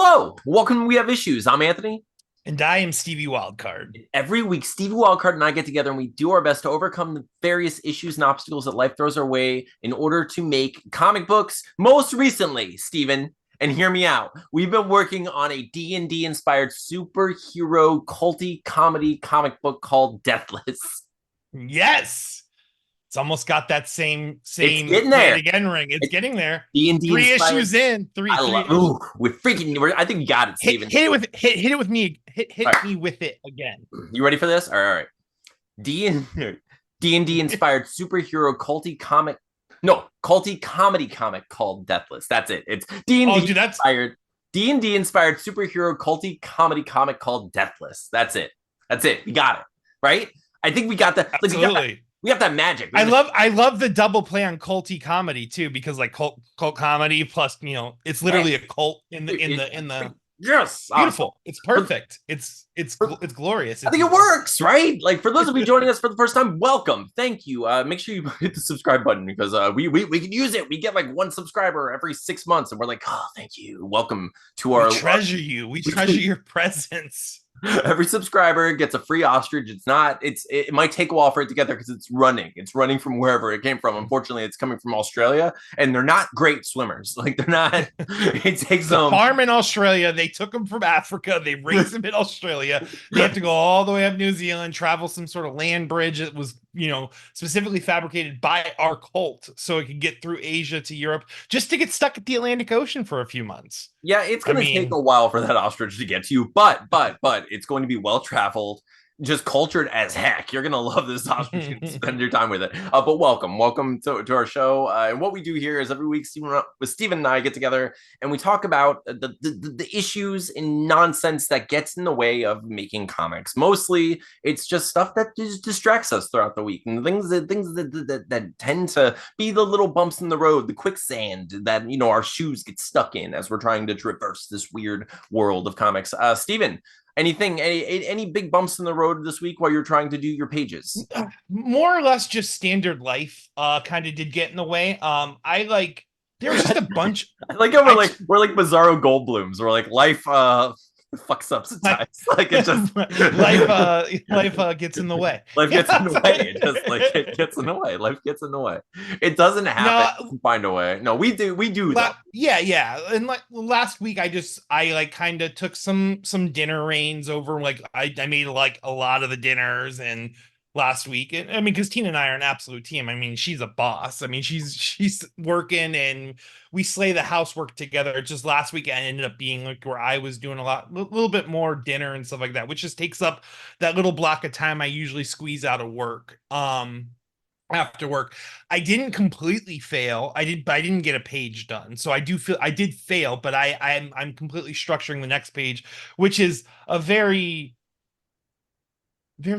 Hello, welcome to We Have Issues. I'm Anthony. And I am Stevie Wildcard. Every week, Stevie Wildcard and I get together and we do our best to overcome the various issues and obstacles that life throws our way in order to make comic books. Most recently, Steven, and hear me out, we've been working on a D&D inspired superhero culty comedy comic book called Deathless. Yes. It's almost got that It's same getting play it there. again ring. It's It's getting there. D&D Three inspired. issues in. Three I three love. issues. Ooh, I think you got it, Hit, Steven. hit it with hit it with me. Hit Right. me with it again. You ready for this? All right. D and D inspired superhero culty comedy comic called Deathless. That's it. It's Oh, dude, that's D&D inspired superhero culty comedy comic called Deathless. That's it. That's it. We got it. Right? I think we got the like absolutely. we got that magic. I love the double play on culty comedy too, because like cult comedy plus it's literally a cult in the yes, beautiful. It's perfect. It's glorious. I think it works, right? Like for those of you joining us for the first time, welcome. Thank you. Make sure you hit the subscribe button because we can use it. We get like one subscriber every 6 months, and we're like, oh, thank you. Welcome to our treasure you. We treasure your presence. Every subscriber gets a free ostrich. It might take a while for it to get there because it's running from wherever it came from. Unfortunately, it's coming from Australia, and they're not great swimmers. Like they're not. It takes them. Farm in Australia. They took them from Africa. They raised them in Australia. They have to go all the way up New Zealand, travel some sort of land bridge that was specifically fabricated by our cult so it could get through Asia to Europe just to get stuck at the Atlantic Ocean for a few months. Yeah, it's going to take a while for that ostrich to get to you, but it's going to be well traveled, just cultured as heck. You're going to love this ostrich and spend your time with it. But welcome to our show. And what we do here is every week, Steven and I get together and we talk about the issues and nonsense that gets in the way of making comics. Mostly, it's just stuff that just distracts us throughout the week, and things that tend to be the little bumps in the road, the quicksand that our shoes get stuck in as we're trying to traverse this weird world of comics. Steven, any big bumps in the road this week while you're trying to do your pages? More or less just standard life kind of did get in the way. There was just a bunch. I like how we're like Bizarro Goldblums. We're like life fucks up sometimes. Like it just life gets in the way. Life gets in the way. It gets in the way. Life gets in the way. It doesn't happen. No, find a way. No, we do. Yeah. And like last week, I kind of took some dinner reins over. Like I made like a lot of the dinners and last week. And I mean, because Tina and I are an absolute team. I mean, she's a boss. I mean, she's working and we slay the housework together. Just last week, I ended up being like where I was doing a little bit more dinner and stuff like that, which just takes up that little block of time I usually squeeze out of work. After work, I didn't completely fail. I didn't get a page done. So I did fail, but I'm completely structuring the next page, which is a very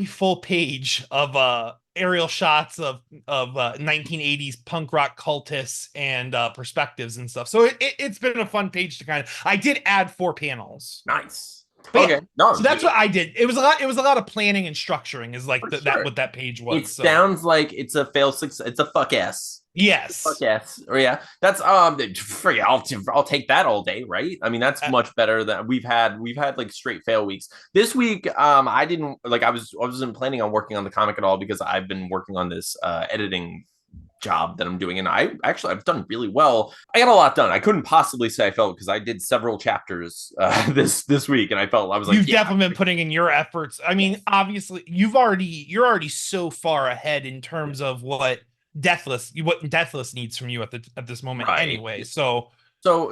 full page of aerial shots of 1980s punk rock cultists and perspectives and stuff. So it's been a fun page to I did add 4 panels. Nice. But okay. Yeah, no, so that's what I did. It was a lot of planning and structuring is like that what that page was. It sounds like it's a fail success. It's a fuck ass. Yes. Fuck yes. Or yeah. That's free. I'll take that all day, right? I mean, that's much better than we've had like straight fail weeks. This week, I didn't like I wasn't planning on working on the comic at all because I've been working on this editing job that I'm doing, and I've done really well. I got a lot done. I couldn't possibly say I felt because I did several chapters this week, and I was like, you've definitely been putting in your efforts. I mean, obviously, you're already so far ahead in terms of what Deathless needs from you at this moment, right. Anyway. So I'm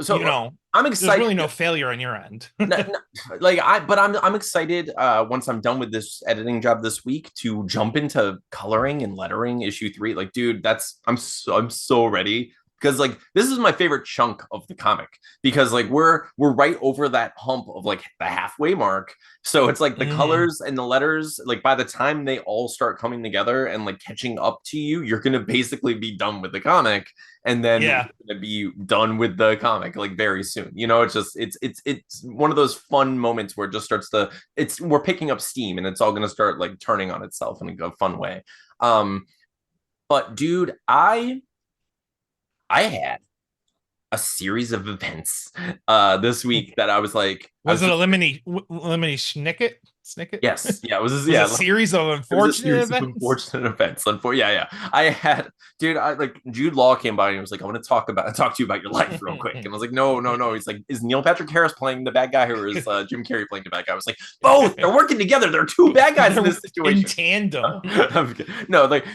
excited. There's really no failure on your end. I'm excited once I'm done with this editing job this week to jump into coloring and lettering issue 3. Like, dude, I'm so ready. Because like this is my favorite chunk of the comic because like we're right over that hump of like the halfway mark. So it's like the colors and the letters, like by the time they all start coming together and like catching up to you, you're gonna basically be done with the comic, and then you're gonna be done with the comic like very soon. It's just it's one of those fun moments where it just starts to we're picking up steam and it's all gonna start like turning on itself in a fun way. But dude, I had a series of events this week that I was like, Was it a lemony snicket? yes, yeah, it was Was yeah, a series of it was a unfortunate series of events. unfortunate events. Yeah. I had, dude, I like Jude Law came by and he was like, I want to talk to you about your life real quick. And I was like, no. He's like, is Neil Patrick Harris playing the bad guy or is Jim Carrey playing the bad guy? I was like, both. They're working together. There are two bad guys in this In situation. tandem. No, like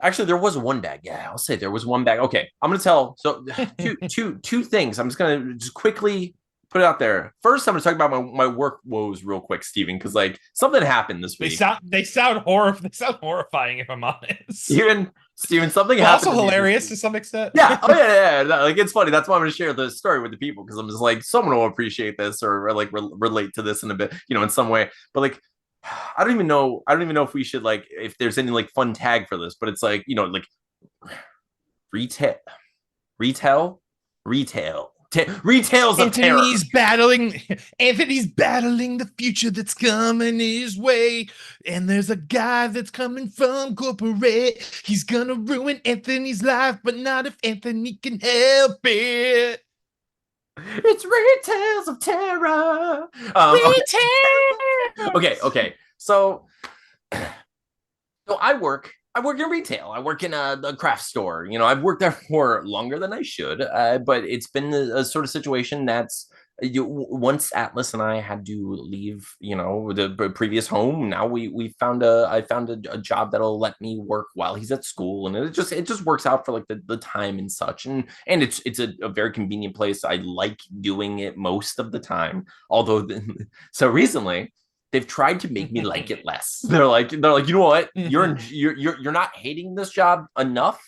actually there was one bad guy. I'll say there was one bad. Okay, I'm gonna tell. So two things. I'm just gonna just quickly put it out there. First, I'm gonna talk about my work woes real quick, Steven, because like something happened this week. They sound horrifying if I'm honest. Steven, something but happened. Also hilarious to some extent. Yeah. Oh yeah. Like it's funny. That's why I'm gonna share the story with the people because I'm just like someone will appreciate this or like relate to this in a bit, in some way. But like I don't even know if we should like if there's any like fun tag for this, but it's like like retail retail retail retails of terror. Anthony's battling the future that's coming his way, and there's a guy that's coming from corporate. He's gonna ruin Anthony's life, but not if Anthony can help it. It's retails of terror. Okay. So I work in retail. I work in a craft store. I've worked there for longer than I should, but it's been a sort of situation that's once Atlas and I had to leave, the previous home. Now I found a job that'll let me work while he's at school, and it just works out for like the time and such, and it's a very convenient place. I like doing it most of the time, although so recently they've tried to make me like it less. They're like, you know what? You're not hating this job enough.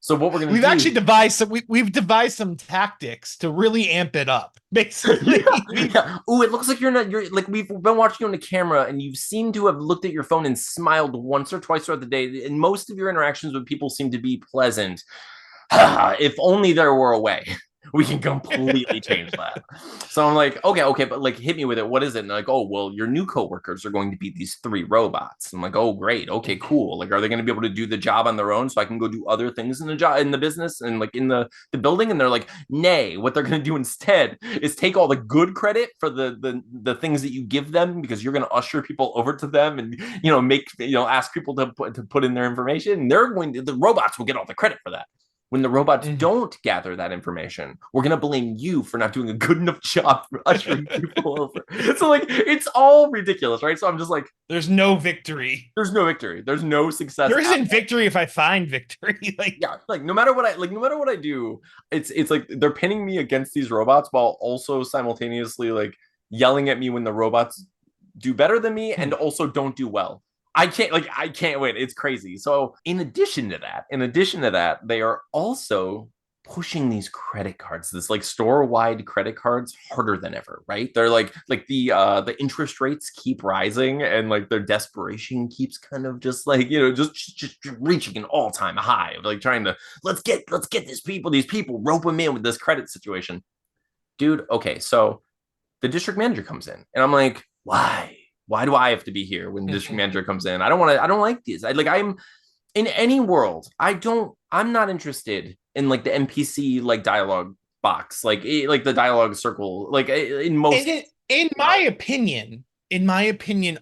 So what we're gonna we've actually devised we've devised some tactics to really amp it up. Basically, yeah. Ooh, it looks like you're like we've been watching you on the camera, and you seem to have looked at your phone and smiled once or twice throughout the day. And most of your interactions with people seem to be pleasant. If only there were a way. We can completely change that. So I'm like, okay, but like hit me with it. What is it? And like, oh, well, your new coworkers are going to be these 3 robots. I'm like, oh, great. Okay, cool. Like, are they going to be able to do the job on their own so I can go do other things in the business and like in the building? And they're like, nay, what they're going to do instead is take all the good credit for the things that you give them because you're going to usher people over to them and, ask people to put in their information. And the robots will get all the credit for that. When the robots don't gather that information, we're going to blame you for not doing a good enough job for ushering people over. So, like, it's all ridiculous, right? So I'm just like... There's no victory. There's no victory. There's no success. There isn't victory if I find victory. No matter what I do, it's like they're pinning me against these robots while also simultaneously, like, yelling at me when the robots do better than me and also don't do well. I can't win. It's crazy. So in addition to that, they are also pushing these credit cards, this like store-wide credit cards harder than ever, right? They're like the interest rates keep rising and like their desperation keeps kind of just like, just reaching an all-time high of like trying to let's get these people, rope them in with this credit situation. Dude, okay, so the district manager comes in and I'm like, why? Why do I have to be here when the district manager comes in? I don't like these. I'm in any world. I'm not interested in like the NPC like dialogue box, like the dialogue circle, like in most. In my opinion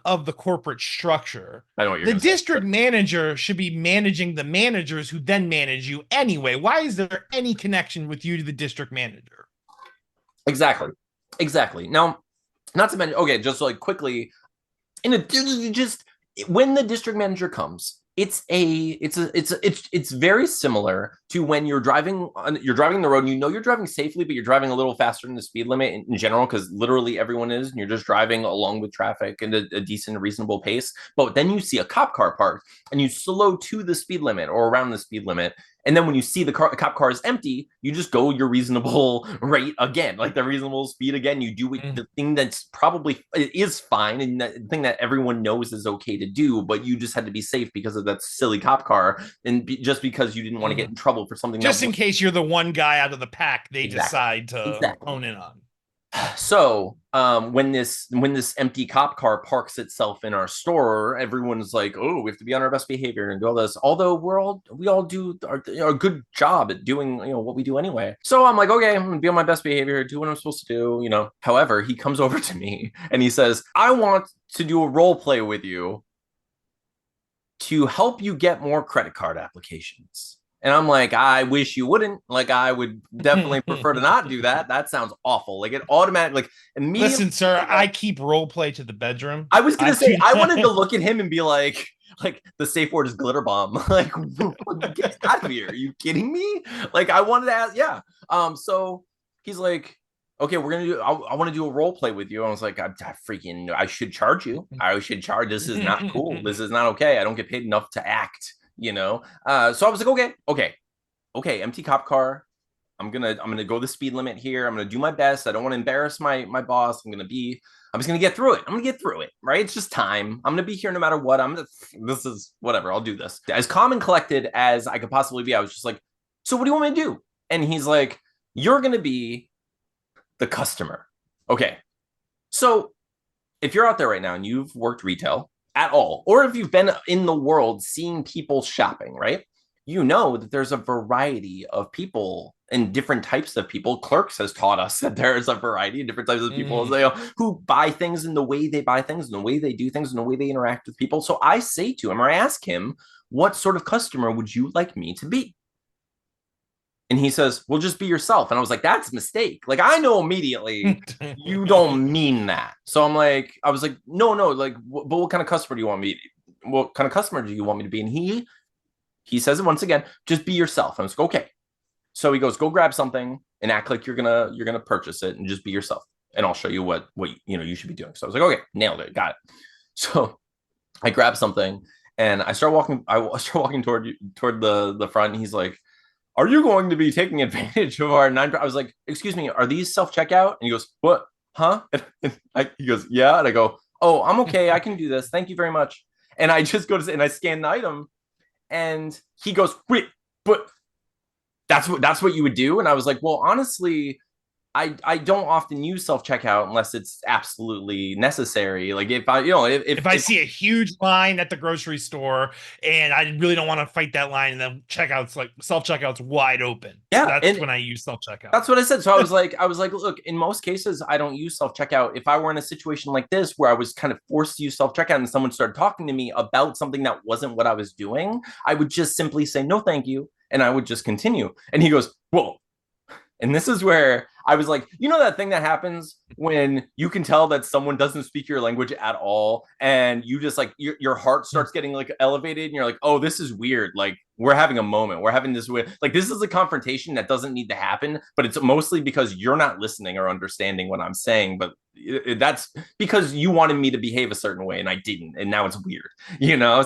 of the corporate structure, I know what you're the district manager should be managing the managers who then manage you anyway. Why is there any connection with you to the district manager? Exactly. Now, not to mention, okay, just like quickly. Just when the district manager comes, it's very similar to when you're driving the road and you're driving safely, but you're driving a little faster than the speed limit in general because literally everyone is, and you're just driving along with traffic at a decent, reasonable pace. But then you see a cop car parked and you slow to the speed limit or around the speed limit. And then when you see the cop car is empty, you just go your reasonable rate again, like the reasonable speed again. You do the thing that's probably is fine and the thing that everyone knows is okay to do, but you just had to be safe because of that silly cop car and just because you didn't want to get in trouble for something. Just in case you're the one guy out of the pack they decide to hone in on. So when this empty cop car parks itself in our store, everyone's like, "Oh, we have to be on our best behavior and do all this." Although we all do a good job at doing what we do anyway. So I'm like, "Okay, I'm gonna be on my best behavior, do what I'm supposed to do." However, he comes over to me and he says, "I want to do a role play with you to help you get more credit card applications." And I'm like, I wish you wouldn't. Like, I would definitely prefer to not do that. That sounds awful. Like, it automatically, like, immediately. Listen, sir, I keep role play to the bedroom. I was I gonna say, do I wanted to not. look at him and be like the safe word is glitter bomb. Like, get out of here. Are you kidding me? Like, I wanted to ask, yeah. So he's like, okay, we're gonna do. I want to do a role play with you. I was like, I should charge you. I should charge. This is not cool. This is not okay. I don't get paid enough to act. So I was like, okay. Empty cop car. I'm gonna go the speed limit here. I'm gonna do my best. I don't want to embarrass my boss. I'm just gonna get through it. I'm gonna get through it, right? It's just time. I'm gonna be here no matter what. This is whatever. I'll do this. As calm and collected as I could possibly be, I was just like, so what do you want me to do? And he's like, you're gonna be the customer. Okay. So if you're out there right now and you've worked retail at all, or if you've been in the world seeing people shopping, right? You know that there's a variety of people and different types of people. Clerks has taught us that there is a variety of different types of people who buy things and the way they buy things and the way they do things and the way they interact with people. So I say to him, or I ask him, what sort of customer would you like me to be? And he says, well, just be yourself. And I was like, that's a mistake. Like, I know immediately you don't mean that. So I was like, no, like, but what kind of customer do you want me to be? What kind of customer do you want me to be? And he says it once again, just be yourself. And I was like, okay. So he goes, go grab something and act like you're gonna purchase it and just be yourself. And I'll show you what you should be doing. So I was like, okay, nailed it, got it. So I grab something and I start walking. I start walking toward the front. And he's like, are you going to be taking advantage of our nine? I was like, excuse me, are these self checkout? And he goes, what? Huh? He goes, yeah. And I go, oh, I'm okay. I can do this. Thank you very much. And I just go to and I scan the item, and he goes, wait, but that's what you would do? And I was like, well, honestly, I don't often use self checkout unless it's absolutely necessary. Like if I if I see a huge line at the grocery store and I really don't want to fight that line, and then checkout's like self checkout's wide open. Yeah, That's when I use self checkout. That's what I said. So I was like, look, in most cases, I don't use self checkout. If I were in a situation like this where I was kind of forced to use self checkout and someone started talking to me about something that wasn't what I was doing, I would just simply say no, thank you, and I would just continue. And he goes, whoa. And this is where I was like, that thing that happens when you can tell that someone doesn't speak your language at all, and you just like your heart starts getting like elevated, and you're like, oh, this is weird. Like we're having a moment. We're having this weird, like this is a confrontation that doesn't need to happen, but it's mostly because you're not listening or understanding what I'm saying. But that's because you wanted me to behave a certain way, and I didn't, and now it's weird,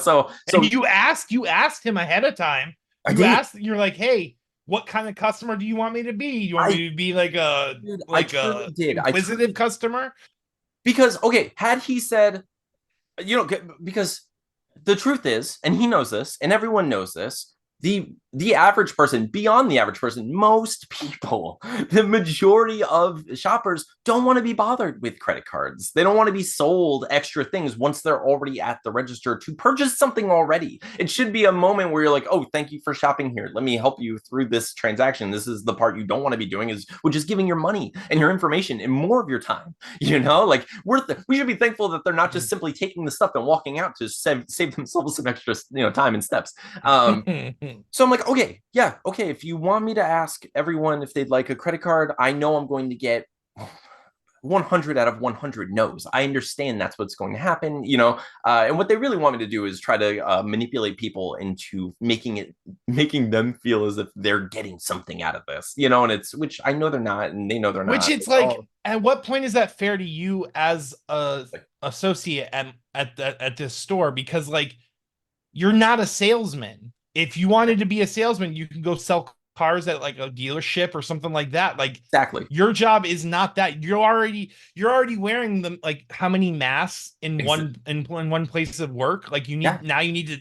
So and you asked him ahead of time. You're like, hey, what kind of customer do you want me to be? You want me to be like a inquisitive customer? Because okay, had he said, because the truth is, and he knows this, and everyone knows this, the average person, beyond the average person, most people, the majority of shoppers don't want to be bothered with credit cards. They don't want to be sold extra things once they're already at the register to purchase something already. It should be a moment where you're like, oh, thank you for shopping here. Let me help you through this transaction. This is the part you don't want to be doing, which is giving your money and your information and more of your time. Like we should be thankful that they're not just simply taking the stuff and walking out to save themselves some extra time and steps. So I'm like, okay, yeah, okay. If you want me to ask everyone if they'd like a credit card, I know I'm going to get 100 out of 100 no's. I understand that's what's going to happen, and what they really want me to do is try to manipulate people into making them feel as if they're getting something out of this, and which I know they're not, and they know they're not. Which it's like, at what point is that fair to you as a associate at this store? Because like, you're not a salesman. If you wanted to be a salesman, you can go sell cars at like a dealership or something like that. Like exactly, your job is not that. You're already wearing them. Like how many masks in one place of work? Like you need now. You need to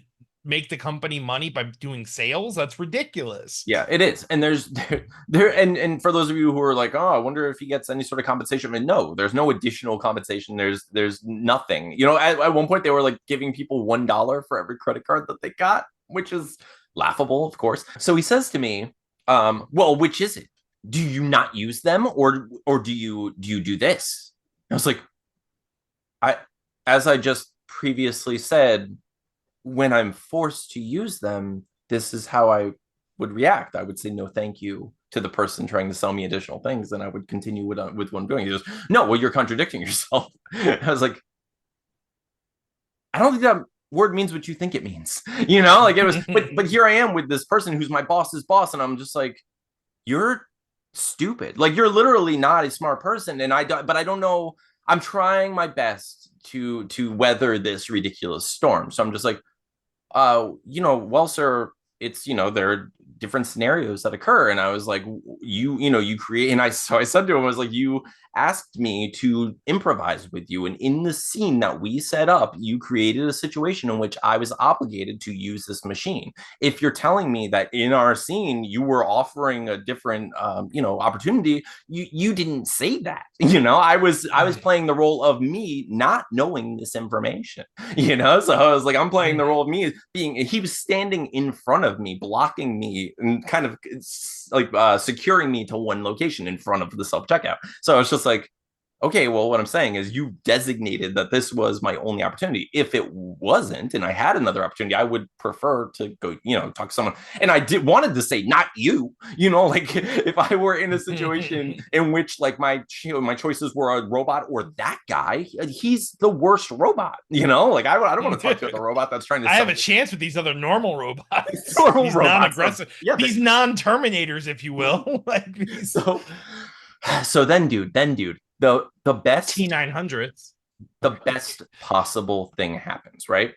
make the company money by doing sales. That's ridiculous. Yeah, it is. And and for those of you who are like, oh, I wonder if he gets any sort of compensation. I mean, no, there's no additional compensation. There's nothing. You know, at one point they were like giving people $1 for every credit card that they got, which is laughable, of course. So he says to me, well, which is it? Do you not use them, or do you do this? I was like, I as I just previously said, when I'm forced to use them, this is how I would react. I would say no, thank you to the person trying to sell me additional things, and I would continue with what I'm doing. He goes, no, well, you're contradicting yourself. I was like, I don't think that word means what you think it means. You know, like it was, but here I am with this person who's my boss's boss, and I'm just like, you're stupid. Like you're literally not a smart person, and but I don't know. I'm trying my best to weather this ridiculous storm. So I'm just like, well, sir, it's, there are different scenarios that occur. And I was like, you create, so I said to him, I was like, you asked me to improvise with you. And in the scene that we set up, you created a situation in which I was obligated to use this machine. If you're telling me that in our scene, you were offering a different, opportunity, you didn't say that. I was playing the role of me not knowing this information, so I was like, I'm playing the role of me he was standing in front of me, blocking me and kind of like securing me to one location in front of the self-checkout. So I was just like, okay, well, what I'm saying is you designated that this was my only opportunity. If it wasn't, and I had another opportunity, I would prefer to go, talk to someone. And I wanted to say, not you, like if I were in a situation in which like my choices were a robot or that guy, he's the worst robot, like I don't want to talk to the robot that's trying to. I have a chance with these other normal robots. Normal these robots, non-aggressive, these non-terminators, if you will. So then, dude, the best T900s, the best possible thing happens, right?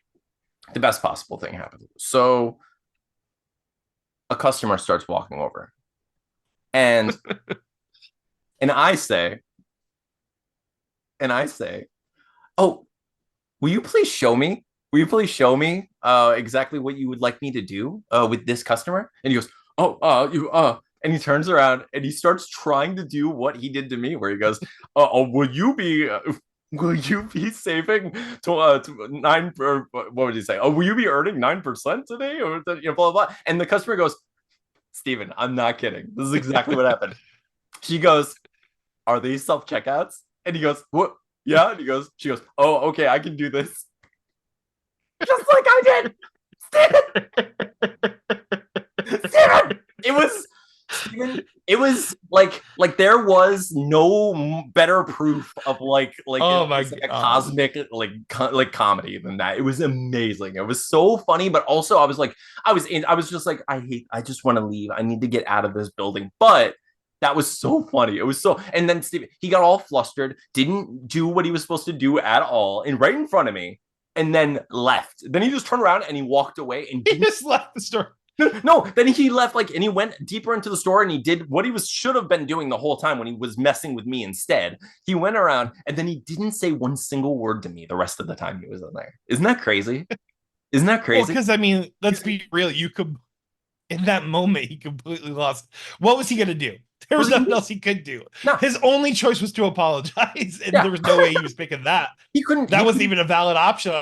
The best possible thing happens. So a customer starts walking over, and and I say, oh, will you please show me? Will you please show me exactly what you would like me to do with this customer? And he goes, and he turns around and he starts trying to do what he did to me, where he goes, will you be saving to 9, or what would he say? Oh, will you be earning 9% today? Or blah, blah, blah. And the customer goes, Steven, I'm not kidding. This is exactly what happened. She goes, are these self-checkouts? And he goes, what? Yeah. And she goes, oh, okay, I can do this. Just like I did. Steven! It was like there was no better proof of like a cosmic like comedy than that. It was amazing. It was so funny, but also I was just like, I just want to leave. I need to get out of this building. But that was so funny. It was so, and then Steve, he got all flustered, didn't do what he was supposed to do at all, and right in front of me, and then left. Then he just turned around and he walked away and he just left the store. No, then he left and he went deeper into the store and he did what he should have been doing the whole time when he was messing with me instead. He went around and then he didn't say one single word to me the rest of the time he was in there. Isn't that crazy? Well, because I mean, let's be real. You could, in that moment, he completely lost. What was he going to do? There was nothing else he could do. No. His only choice was to apologize, and there was no way he was picking that. He couldn't. That wasn't even a valid option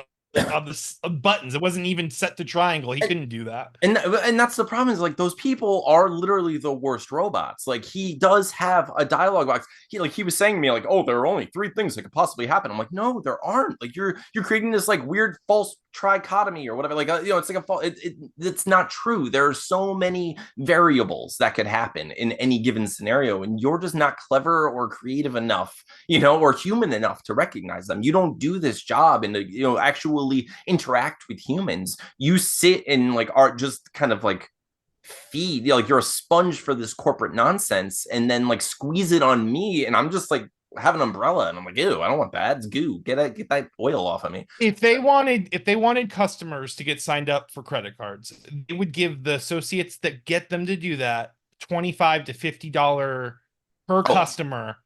on the buttons. It wasn't even set to triangle. He couldn't do that. And that's the problem, is like those people are literally the worst robots. Like he does have a dialogue box. He was saying to me like, oh, there are only 3 things that could possibly happen. I'm like, no, there aren't. Like you're creating this like weird false trichotomy or whatever. Like it's like it's not true. There are so many variables that could happen in any given scenario, and you're just not clever or creative enough, or human enough to recognize them. You don't do this job and actually interact with humans. You sit and like are just kind of like feed, like you're a sponge for this corporate nonsense, and then like squeeze it on me, and I'm just like have an umbrella, and I'm like, ew, I don't want that. It's goo. Get that oil off of me. If they wanted customers to get signed up for credit cards, they would give the associates that get them to do that $25 to $50 per customer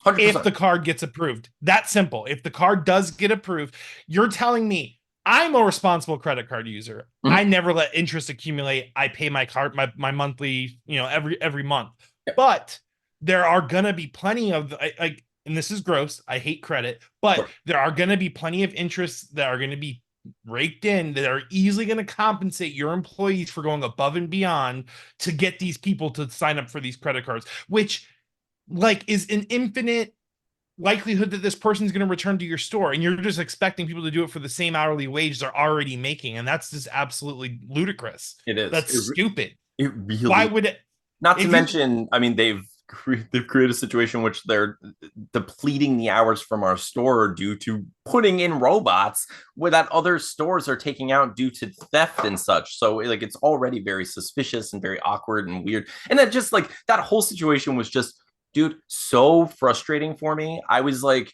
100%. If the card gets approved. That simple. If the card does get approved, you're telling me I'm a responsible credit card user. I Mhm. never let interest accumulate. I pay my card, my monthly, every month. Yep, But there are gonna be plenty of like, and this is gross. I hate credit, but sure. there are gonna be plenty of interests that are gonna be raked in that are easily going to compensate your employees for going above and beyond to get these people to sign up for these credit cards, which like is an infinite likelihood that this person's going to return to your store, and you're just expecting people to do it for the same hourly wage they're already making, and that's just absolutely ludicrous. It is. That's stupid. It Why really. would it? Not to If you mention, I mean, they've created a situation in which they're depleting the hours from our store due to putting in robots where that other stores are taking out due to theft and such. So like it's already very suspicious and very awkward and weird. And that just like that whole situation was just, dude, so frustrating for me. I was like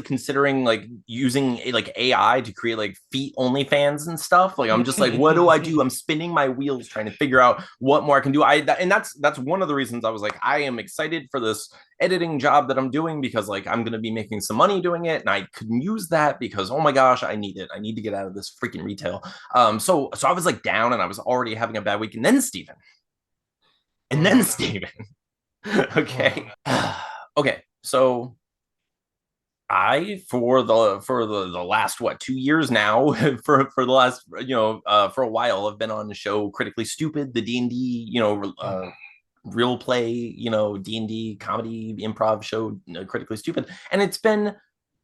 considering like using like AI to create like feet only fans and stuff. Like I'm just like, what do I do? I'm spinning my wheels trying to figure out what more I can do. And that's one of the reasons I was like, I am excited for this editing job that I'm doing because like I'm gonna be making some money doing it, and I couldn't use that because oh my gosh, I need it. I need to get out of this freaking retail. So I was like down, and I was already having a bad week, and then Steven, and then oh, Steven. oh. Okay, okay, so. I for the last what 2 years now for the last for a while I've been on the show Critically Stupid, the D&D real play D&D comedy improv show, Critically Stupid, and it's been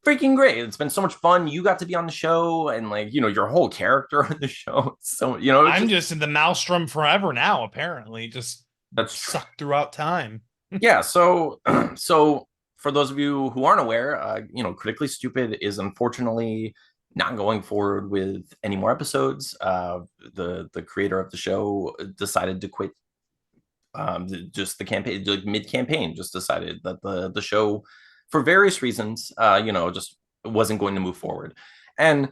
freaking great. It's been so much fun. You got to be on the show, and like your whole character on the show. So it's I'm just just in the maelstrom forever now, apparently, just that's true. sucked throughout time. Yeah, so so for those of you who aren't aware, Critically Stupid is unfortunately not going forward with any more episodes. The creator of the show decided to quit. Just the campaign, like mid campaign, just decided that the show, for various reasons, just wasn't going to move forward, and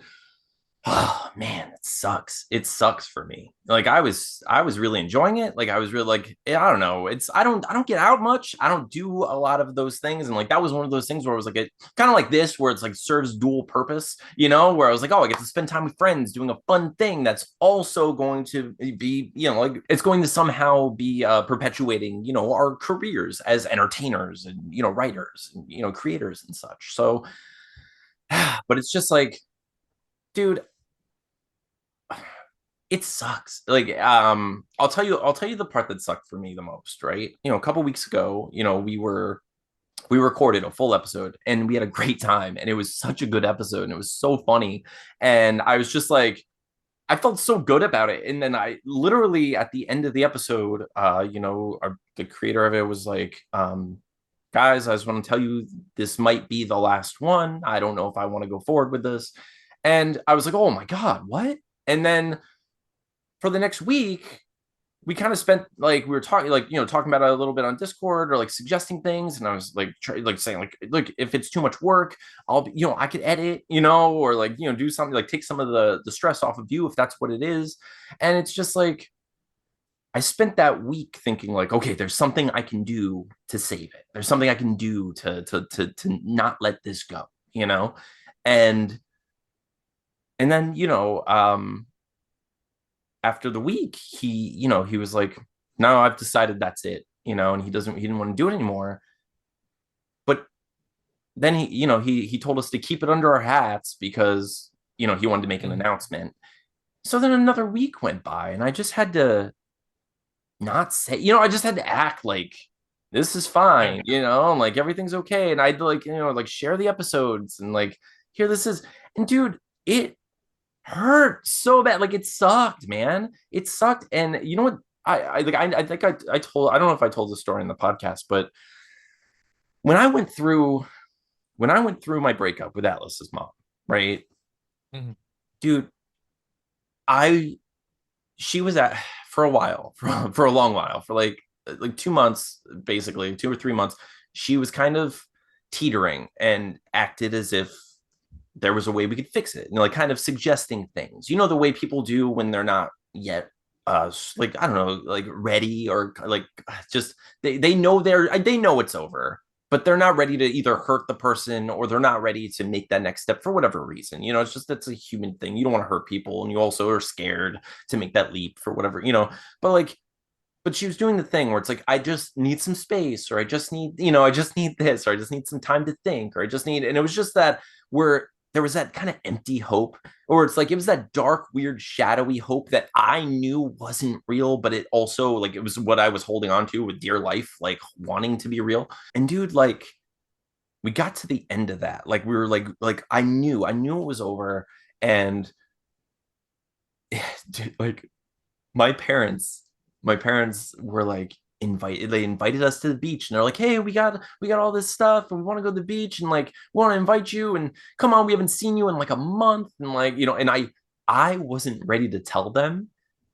oh man, it sucks. It sucks for me. Like I was really enjoying it. Like I was really like I don't know. I don't get out much. I don't do a lot of those things. And like that was one of those things where it was like it kind of like this where it's like serves dual purpose, where I was like, oh, I get to spend time with friends doing a fun thing that's also going to be, like it's going to somehow be perpetuating, our careers as entertainers and writers and creators and such. So but it's just like, dude, it sucks. Like, I'll tell you the part that sucked for me the most, right? A couple weeks ago, we recorded a full episode and we had a great time, and it was such a good episode and it was so funny. And I was just like, I felt so good about it. And then I literally at the end of the episode, the creator of it was like, guys, I just want to tell you this might be the last one. I don't know if I want to go forward with this. And I was like, oh my God, what? And then for the next week, we kind of spent like we were talking like talking about it a little bit on Discord or like suggesting things, and I was like like saying like, look, if it's too much work, I'll be, I could edit, or like do something like take some of the stress off of you if that's what it is. And it's just like I spent that week thinking like, okay, there's something I can do to save it. There's something I can do to not let this go, and then after the week, he was like, no, I've decided that's it, and he didn't want to do it anymore. But then he told us to keep it under our hats because, he wanted to make an announcement. So then another week went by and I just had to not say, I just had to act like this is fine, and like everything's okay. And I'd like, like share the episodes and like, here this is. And dude, it hurt so bad. Like it sucked, man. It sucked. And you know what? I think I told, I don't know if I told the story in the podcast, but when I went through my breakup with Atlas's mom, right? Mhm. Dude, I she was at for a while, for a long while, for like 2 months, basically 2 or 3 months, she was kind of teetering and acted as if there was a way we could fix it, like kind of suggesting things, the way people do when they're not yet like I don't know, like ready, or like just they know they know it's over, but they're not ready to either hurt the person or they're not ready to make that next step for whatever reason. It's just that's a human thing. You don't want to hurt people, and you also are scared to make that leap for whatever. But like, but she was doing the thing where it's like, I just need some space, or I just need, I just need this, or I just need some time to think, or I just need, and it was just that where there was that kind of empty hope, or it's like it was that dark, weird, shadowy hope that I knew wasn't real, but it also like it was what I was holding on to with dear life, like wanting to be real. And dude, like we got to the end of that. Like we were like I knew it was over. And dude, like my parents my parents were like they invited us to the beach, and they're like, hey, we got all this stuff and we want to go to the beach, and like we want to invite you, and come on, we haven't seen you in like a month, and like, and I wasn't ready to tell them,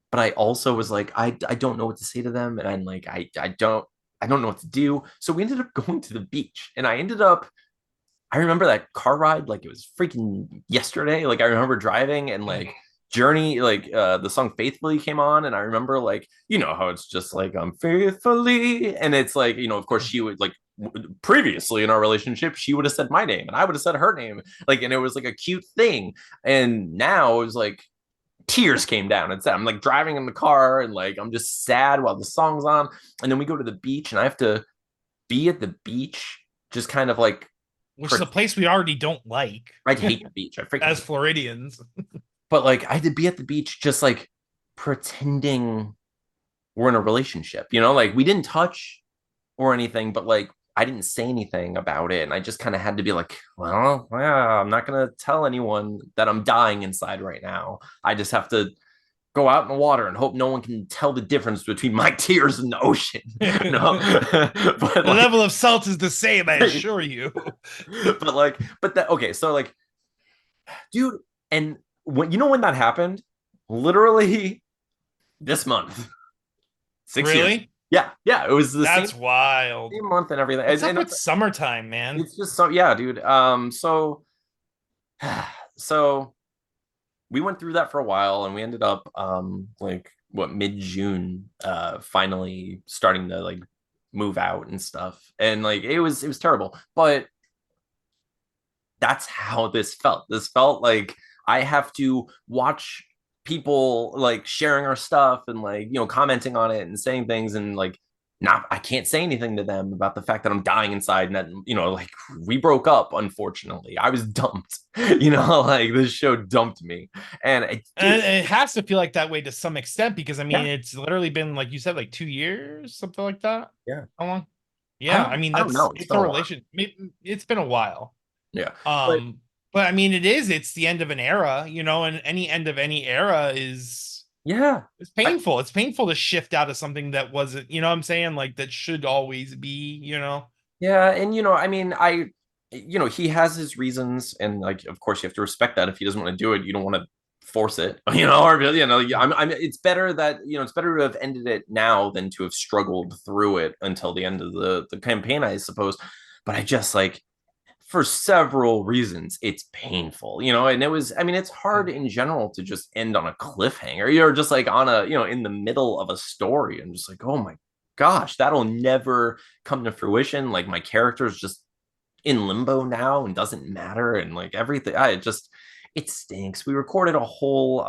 but I also was like, I don't know what to say to them, and I'm like, I don't know what to do. So we ended up going to the beach, and I remember that car ride like it was freaking yesterday. Like I remember driving, and like Journey, like the song Faithfully came on, and I remember like, how it's just like I'm faithfully, and it's like, of course she would like previously in our relationship, she would have said my name and I would have said her name. Like, and it was like a cute thing. And now it was like tears came down. I'm like driving in the car, and like I'm just sad while the song's on. And then we go to the beach, and I have to be at the beach, just kind of like which is a place we already don't like. I hate the beach. I freaking as Floridians. But like I had to be at the beach just like pretending we're in a relationship, like we didn't touch or anything, but like I didn't say anything about it. And I just kind of had to be like, well, yeah, I'm not going to tell anyone that I'm dying inside right now. I just have to go out in the water and hope no one can tell the difference between my tears and the ocean. No, but the level of salt is the same, I assure you. but that, okay. So like, dude, and when that happened, literally this month, 6 years. Really? Yeah, it was the That's wild. same month and everything. What's and up with summertime, man? It's just so, yeah, dude. So we went through that for a while, and we ended up like what, mid-June, finally starting to like move out and stuff, and like it was terrible, but that's how this felt like I have to watch people like sharing our stuff and like, commenting on it and saying things, and like not I can't say anything to them about the fact that I'm dying inside, and that, like we broke up. Unfortunately, I was dumped. Like this show dumped me, and it has to feel like that way to some extent, because I mean, yeah. it's literally been, like you said, like 2 years, something like that. Yeah. How long? Yeah, I mean, I don't know. it's a relation. It's been a while. Yeah. But I mean, it's the end of an era, and any end of any era is, yeah, it's painful. It's painful to shift out of something that wasn't, what I'm saying? Like that should always be, yeah. And, I mean, he has his reasons, and like, of course you have to respect that. If he doesn't want to do it, you don't want to force it, or, it's better that, it's better to have ended it now than to have struggled through it until the end of the campaign, I suppose. But I just like, for several reasons, it's painful, and it's hard in general to just end on a cliffhanger. You're just like on a, in the middle of a story, and just like, oh my gosh, that'll never come to fruition. Like my character is just in limbo now and doesn't matter. And like everything, it stinks. We recorded a whole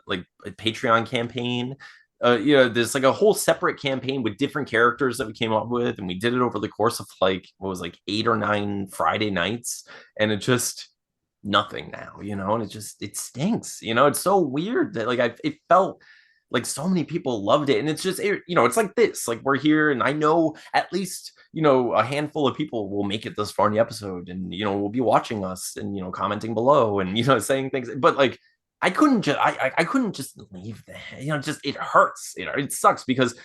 like a Patreon campaign. There's like a whole separate campaign with different characters that we came up with, and we did it over the course of like what was like 8 or 9 Friday nights, and it just nothing now, and it stinks. It's so weird that like it felt like so many people loved it, and it's just it's like this, like we're here, and I know at least a handful of people will make it this far in the episode, and will be watching us and commenting below and saying things, but like I couldn't just leave that. Just it hurts. It sucks because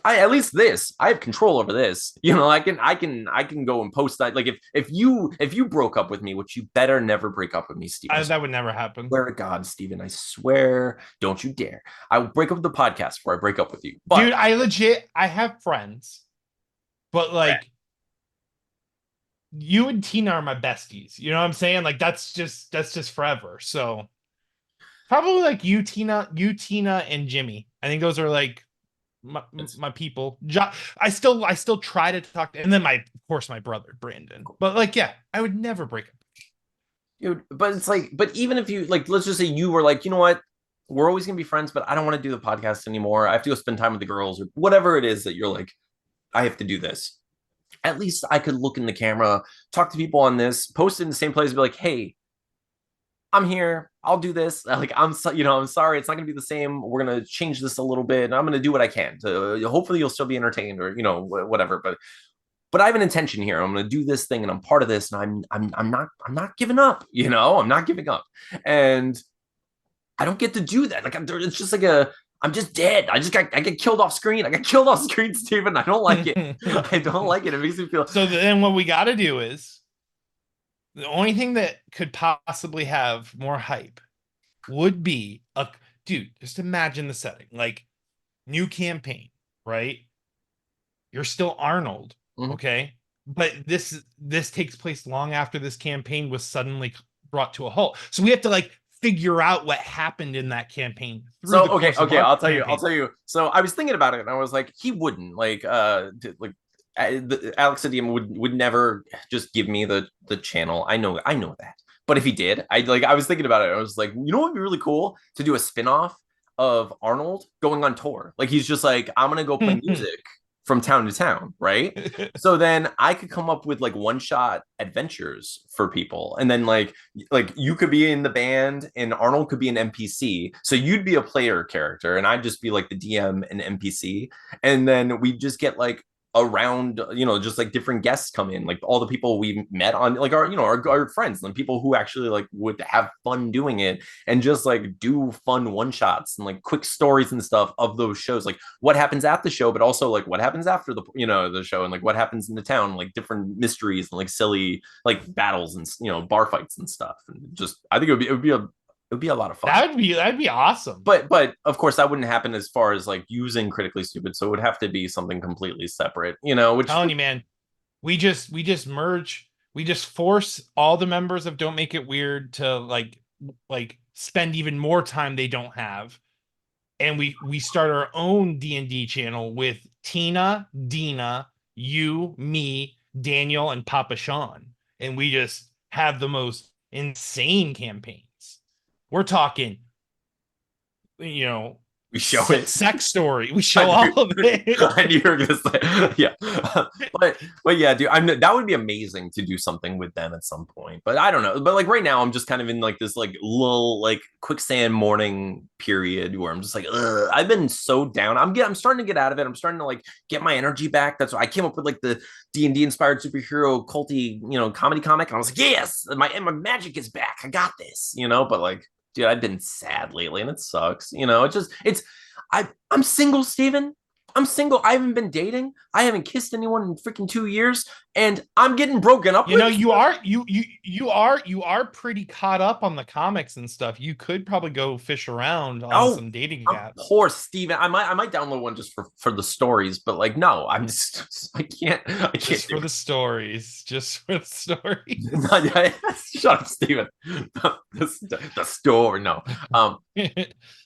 I have control over this. I can go and post that. Like if you broke up with me, which you better never break up with me, Steven. That would never happen. Swear to God, Steven, I swear, don't you dare. I will break up the podcast before I break up with you. But, dude, I have friends, but like you and Tina are my besties. You know what I'm saying? Like that's just forever. So. Probably like you, Tina, and Jimmy. I think those are like my people. I still try to talk to, and then of course my brother Brandon. But like, yeah, I would never break up. Dude, but it's like, but even if you like, let's just say you were like, you know what, we're always gonna be friends, but I don't want to do the podcast anymore. I have to go spend time with the girls or whatever it is that you're like, I have to do this. At least I could look in the camera, talk to people on this, post it in the same place, and be like, hey, I'm here. I'll do this. Like, I'm sorry. It's not going to be the same. We're going to change this a little bit and I'm going to do what I can to hopefully you'll still be entertained or, whatever. But I have an intention here. I'm going to do this thing and I'm part of this and I'm not giving up, I'm not giving up. And I don't get to do that. Like, it's just like I'm just dead. I get killed off screen. I got killed off screen, Steven. I don't like it. I don't like it. It makes me feel. So then what we got to do is the only thing that could possibly have more hype would be dude, just imagine the setting. Like, new campaign, right? You're still Arnold, okay? But this takes place long after this campaign was suddenly brought to a halt. So we have to like figure out what happened in that campaign. So okay, I'll tell you. So I was thinking about it and I was like, he wouldn't Alex Adium would never just give me the channel. I know that. But if he did, I was thinking about it. I was like, you know what would be really cool to do a spin-off of Arnold going on tour. Like, he's just like, I'm gonna go play music from town to town, right? So then I could come up with like one-shot adventures for people. And then like you could be in the band and Arnold could be an NPC. So you'd be a player character and I'd just be like the DM and NPC. And then we just get like around, just like different guests come in, like all the people we met on like our friends and people who actually like would have fun doing it and just like do fun one shots and like quick stories and stuff of those shows, like what happens at the show, but also like what happens after the show and like what happens in the town, like different mysteries and like silly like battles and bar fights and stuff. And just I think it would be a lot of fun. That'd be awesome. But of course that wouldn't happen as far as like using Critically Stupid. So it would have to be something completely separate, which telling you, man, we just merge, we just force all the members of Don't Make It Weird to like spend even more time they don't have. And we start our own D&D channel with Tina, Dina, you, me, Daniel, and Papa Sean. And we just have the most insane campaign. We're talking, we show it sex story. We show all of it. I knew you were gonna say, yeah, but yeah, dude. That would be amazing to do something with them at some point. But I don't know. But like right now, I'm just kind of in like this like little like quicksand morning period where I'm just like, ugh, I've been so down. I'm starting to get out of it. I'm starting to like get my energy back. That's why I came up with like the D&D inspired superhero culty comedy comic, and I was like, yes, my magic is back. I got this, But like, dude, I've been sad lately and it sucks. I'm single, Steven. I'm single. I haven't been dating. I haven't kissed anyone in freaking 2 years, and I'm getting broken up. You are pretty caught up on the comics and stuff. You could probably go fish around on some dating apps. Poor Steven. I might download one just for the stories, but like, no, I can't. Just for the stories. Just for the stories. Shut up, Steven. The story. No.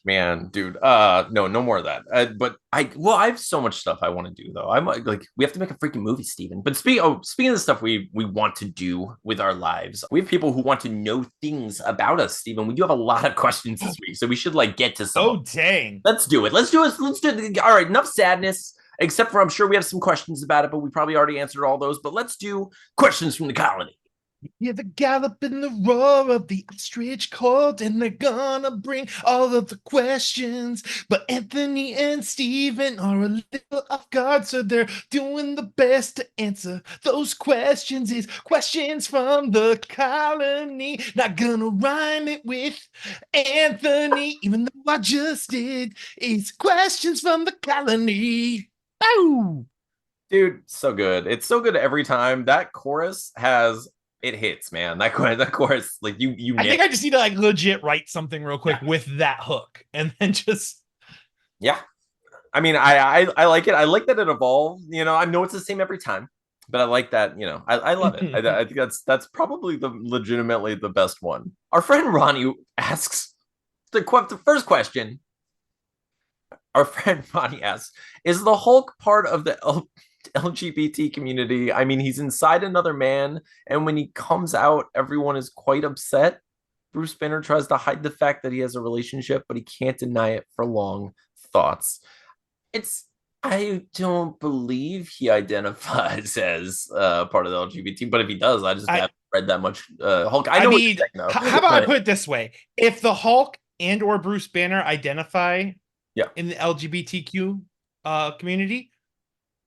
Man, dude. No more of that. But I have so much stuff I want to do though. I'm like, we have to make a freaking movie, Steven. But speaking of the stuff we want to do with our lives, we have people who want to know things about us, Steven. We do have a lot of questions this week, so we should like get to some. Oh dang! Let's do it. Let's do it. All right, enough sadness. Except for I'm sure we have some questions about it, but we probably already answered all those. But let's do questions from the colony. Yeah, the gallop and the roar of the ostrich cold, and they're gonna bring all of the questions. But Anthony and Steven are a little off guard, so they're doing the best to answer those questions. Is questions from the colony. Not gonna rhyme it with Anthony, even though I just did. It's questions from the colony. Oh, dude, so good. It's so good every time. That chorus it hits, man. That chorus, like you. I think I just need to like legit write something real quick with that hook, and then just. Yeah, I mean, I like it. I like that it evolved. I know it's the same every time, but I like that. I love it. I think that's probably legitimately the best one. Our friend Ronnie asks the first question: Our friend Ronnie asks, is the Hulk part of the LGBT community? I mean, he's inside another man, and when he comes out, everyone is quite upset. Bruce Banner tries to hide the fact that he has a relationship, but he can't deny it for long. Thoughts? It's I don't believe he identifies as part of the LGBT, but if he does, I just I haven't read that much Hulk. I I know what mean, you're saying how though, about I but put it this way? If the Hulk and or Bruce Banner identify yeah, in the LGBTQ community,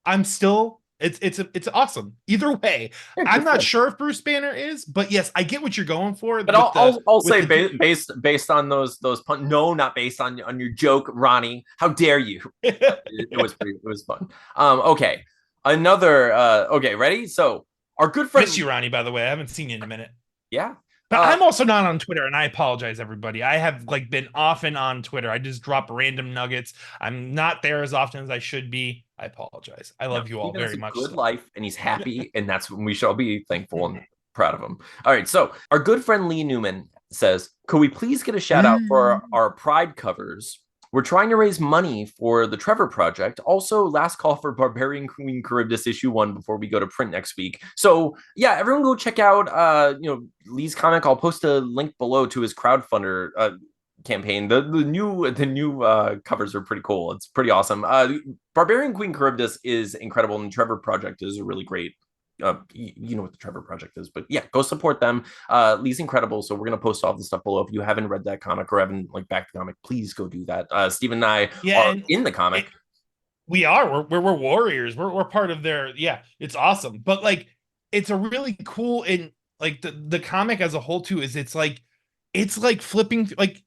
I'm still it's awesome. Either way, yeah, I'm good for not him. sure if Bruce Banner is, but yes, I get what you're going for But with I'll say the based on those no, not based on your joke, Ronnie. How dare you? It was fun. Okay, another okay, ready? So our good Miss friend, you, Ronnie, by the way. I haven't seen you in a minute. yeah, But I'm also not on Twitter, and I apologize, everybody. I have like been off and on Twitter. I just drop random nuggets. I'm not there as often as I should be. I apologize. I no, love you all Steven has very a much. good So. life and he's happy, and that's when we shall be thankful and proud of him. All right, so our good friend Lee Newman says, could we please get a shout out for our Pride covers? We're trying to raise money for the Trevor Project. Also, last call for Barbarian Queen Charybdis issue 1 before we go to print next week. So yeah, everyone go check out Lee's comic. I'll post a link below to his crowdfunder campaign. The new covers are pretty cool. It's pretty awesome. Barbarian Queen Charybdis is incredible, and Trevor Project is a really great. You know what the Trevor Project is, but yeah, go support them. Lee's incredible, so we're gonna post all the stuff below. If you haven't read that comic or haven't like backed the comic, please go do that. Steven and I Yeah, are and in the comic. we are. We're warriors. We're part of their. Yeah, it's awesome. But like, it's a really cool and like the comic as a whole too. Is it's like flipping like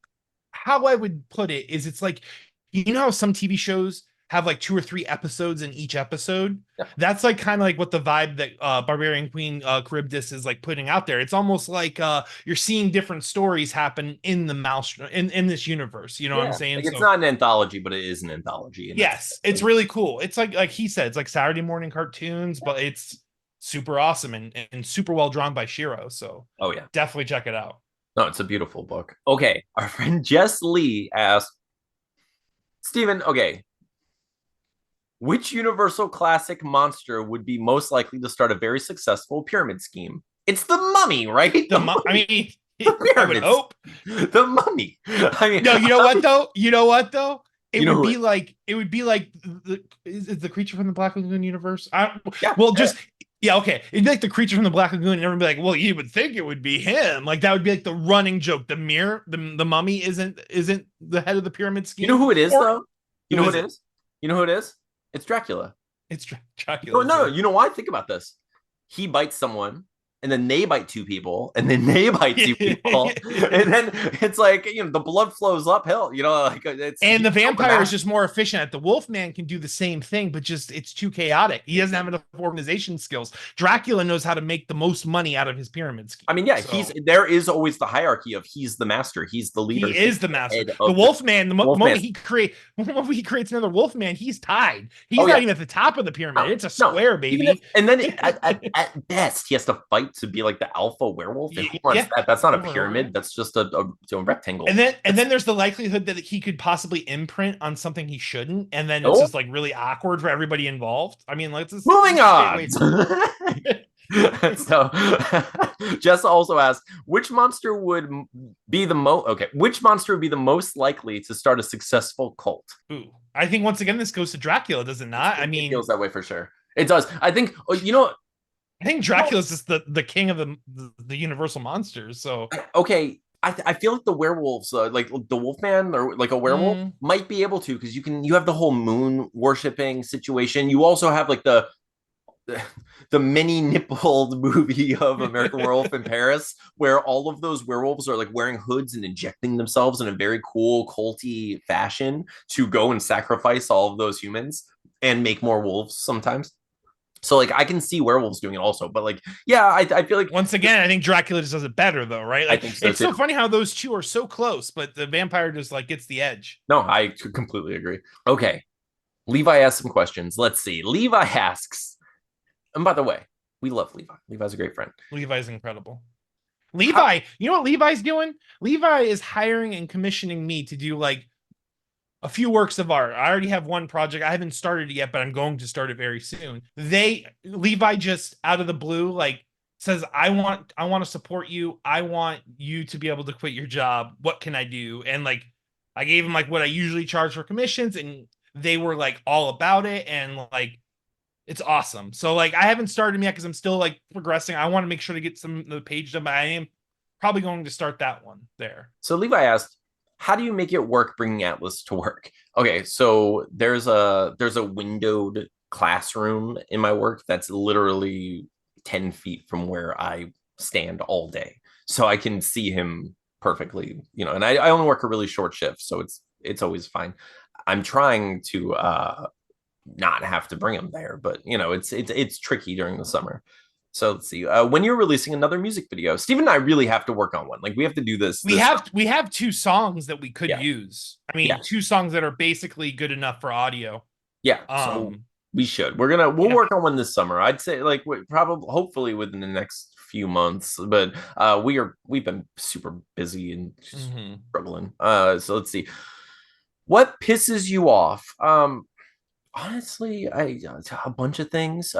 how I would put it is it's like you know how some TV shows have like 2 or 3 episodes in each episode. Yeah. That's like kind of like what the vibe that Barbarian Queen Charybdis is like putting out there. It's almost like you're seeing different stories happen in the mouse in this universe. You know what I'm Yeah, saying? like it's So not an anthology, but it is an anthology, and that's yes, it's really cool. It's like he said, it's like Saturday morning cartoons, but it's super awesome and super well drawn by Shiro. So oh yeah, definitely check it out. no, it's a beautiful book. Okay, our friend Jess Lee asked Steven, okay, which Universal classic monster would be most likely to start a very successful pyramid scheme? It's the mummy, right? I mean, The I would pyramids. hope. The mummy. I mean, No, you know what though? You know what though? You know who It would be like is the creature from the Black Lagoon universe? yeah, Well, yeah. just yeah, okay. It'd be like the creature from the Black Lagoon, and everyone would be like, well, you would think it would be him. Like that would be like the running joke. The mummy isn't the head of the pyramid You know scheme. who it is Or though? You know who who is it it? is? You know who it is? It's Dracula. It's No, Dracula. no, you know why? Think about this. He bites someone, and then they bite 2 people, and then they bite 2 people, and then it's like the blood flows uphill. Like it's And the he's so vampire is fast. just more efficient. The Wolfman can do the same thing, but just it's too chaotic. He doesn't have enough organization skills. Dracula knows how to make the most money out of his pyramid scheme. I mean, yeah, So there is always the hierarchy of he's the master, he's the leader, he he's is the the master. head The of the Wolfman, Wolfman. the moment he creates another Wolfman, he's tied. He's Oh not yeah, even at the top of the pyramid. no, It's a no. square, Even if, baby. and then at best he has to fight to be like the alpha werewolf. And who wants Yeah, that? That's not a over and over. pyramid. That's just a rectangle. And That's then there's the likelihood that he could possibly imprint on something he shouldn't, and then it's no. just like really awkward for everybody involved. I mean, let's just Moving stay on. away from So Jess also asked, which monster would be the most okay, which monster would be the most likely to start a successful cult? Ooh, I think once again this goes to Dracula, does it not? I It mean, feels that way for sure. It does. I think you know I think Dracula's just the king of the universal monsters. So okay, I feel like the werewolves, like the Wolfman or like a werewolf, might be able to because you have the whole moon worshipping situation. You also have like the mini nippled movie of American Werewolf in Paris, where all of those werewolves are like wearing hoods and injecting themselves in a very cool culty fashion to go and sacrifice all of those humans and make more wolves sometimes. So like I can see werewolves doing it also, but like yeah, I feel like once again, I think Dracula just does it better though, right? I Like think so it's too. so funny how those two are so close, but the vampire just like gets the edge. No, I completely agree. Okay, Levi asked some questions. Let's see. Levi asks, and by the way, we love Levi. Levi's a great friend. Levi's incredible. Levi, you know what Levi's doing? Levi is hiring and commissioning me to do like a few works of art. I already have one project. I haven't started it yet, but I'm going to start it very soon. Levi just out of the blue, like says, I want to support you. I want you to be able to quit your job. What can I do? And like I gave him like what I usually charge for commissions, and they were like all about it. And like it's awesome. So like I haven't started them yet because I'm still like progressing. I want to make sure to get some of the page done, but I am probably going to start that one there. So Levi asked, how do you make it work bringing Atlas to work? Okay, so there's a windowed classroom in my work that's literally 10 feet from where I stand all day. So I can see him perfectly, and I only work a really short shift, so it's always fine. I'm trying to not have to bring him there, but it's tricky during the summer. So let's see. When you're releasing another music video, Steve and I really have to work on one. Like we have to do this. We have two songs that we could Yeah. use. I Yeah. mean, two songs that are basically good enough for audio. Yeah. So we should. We'll work on one this summer. I'd say like probably hopefully within the next few months. But we've been super busy and struggling. So let's see. What pisses you off? Honestly, a bunch of things.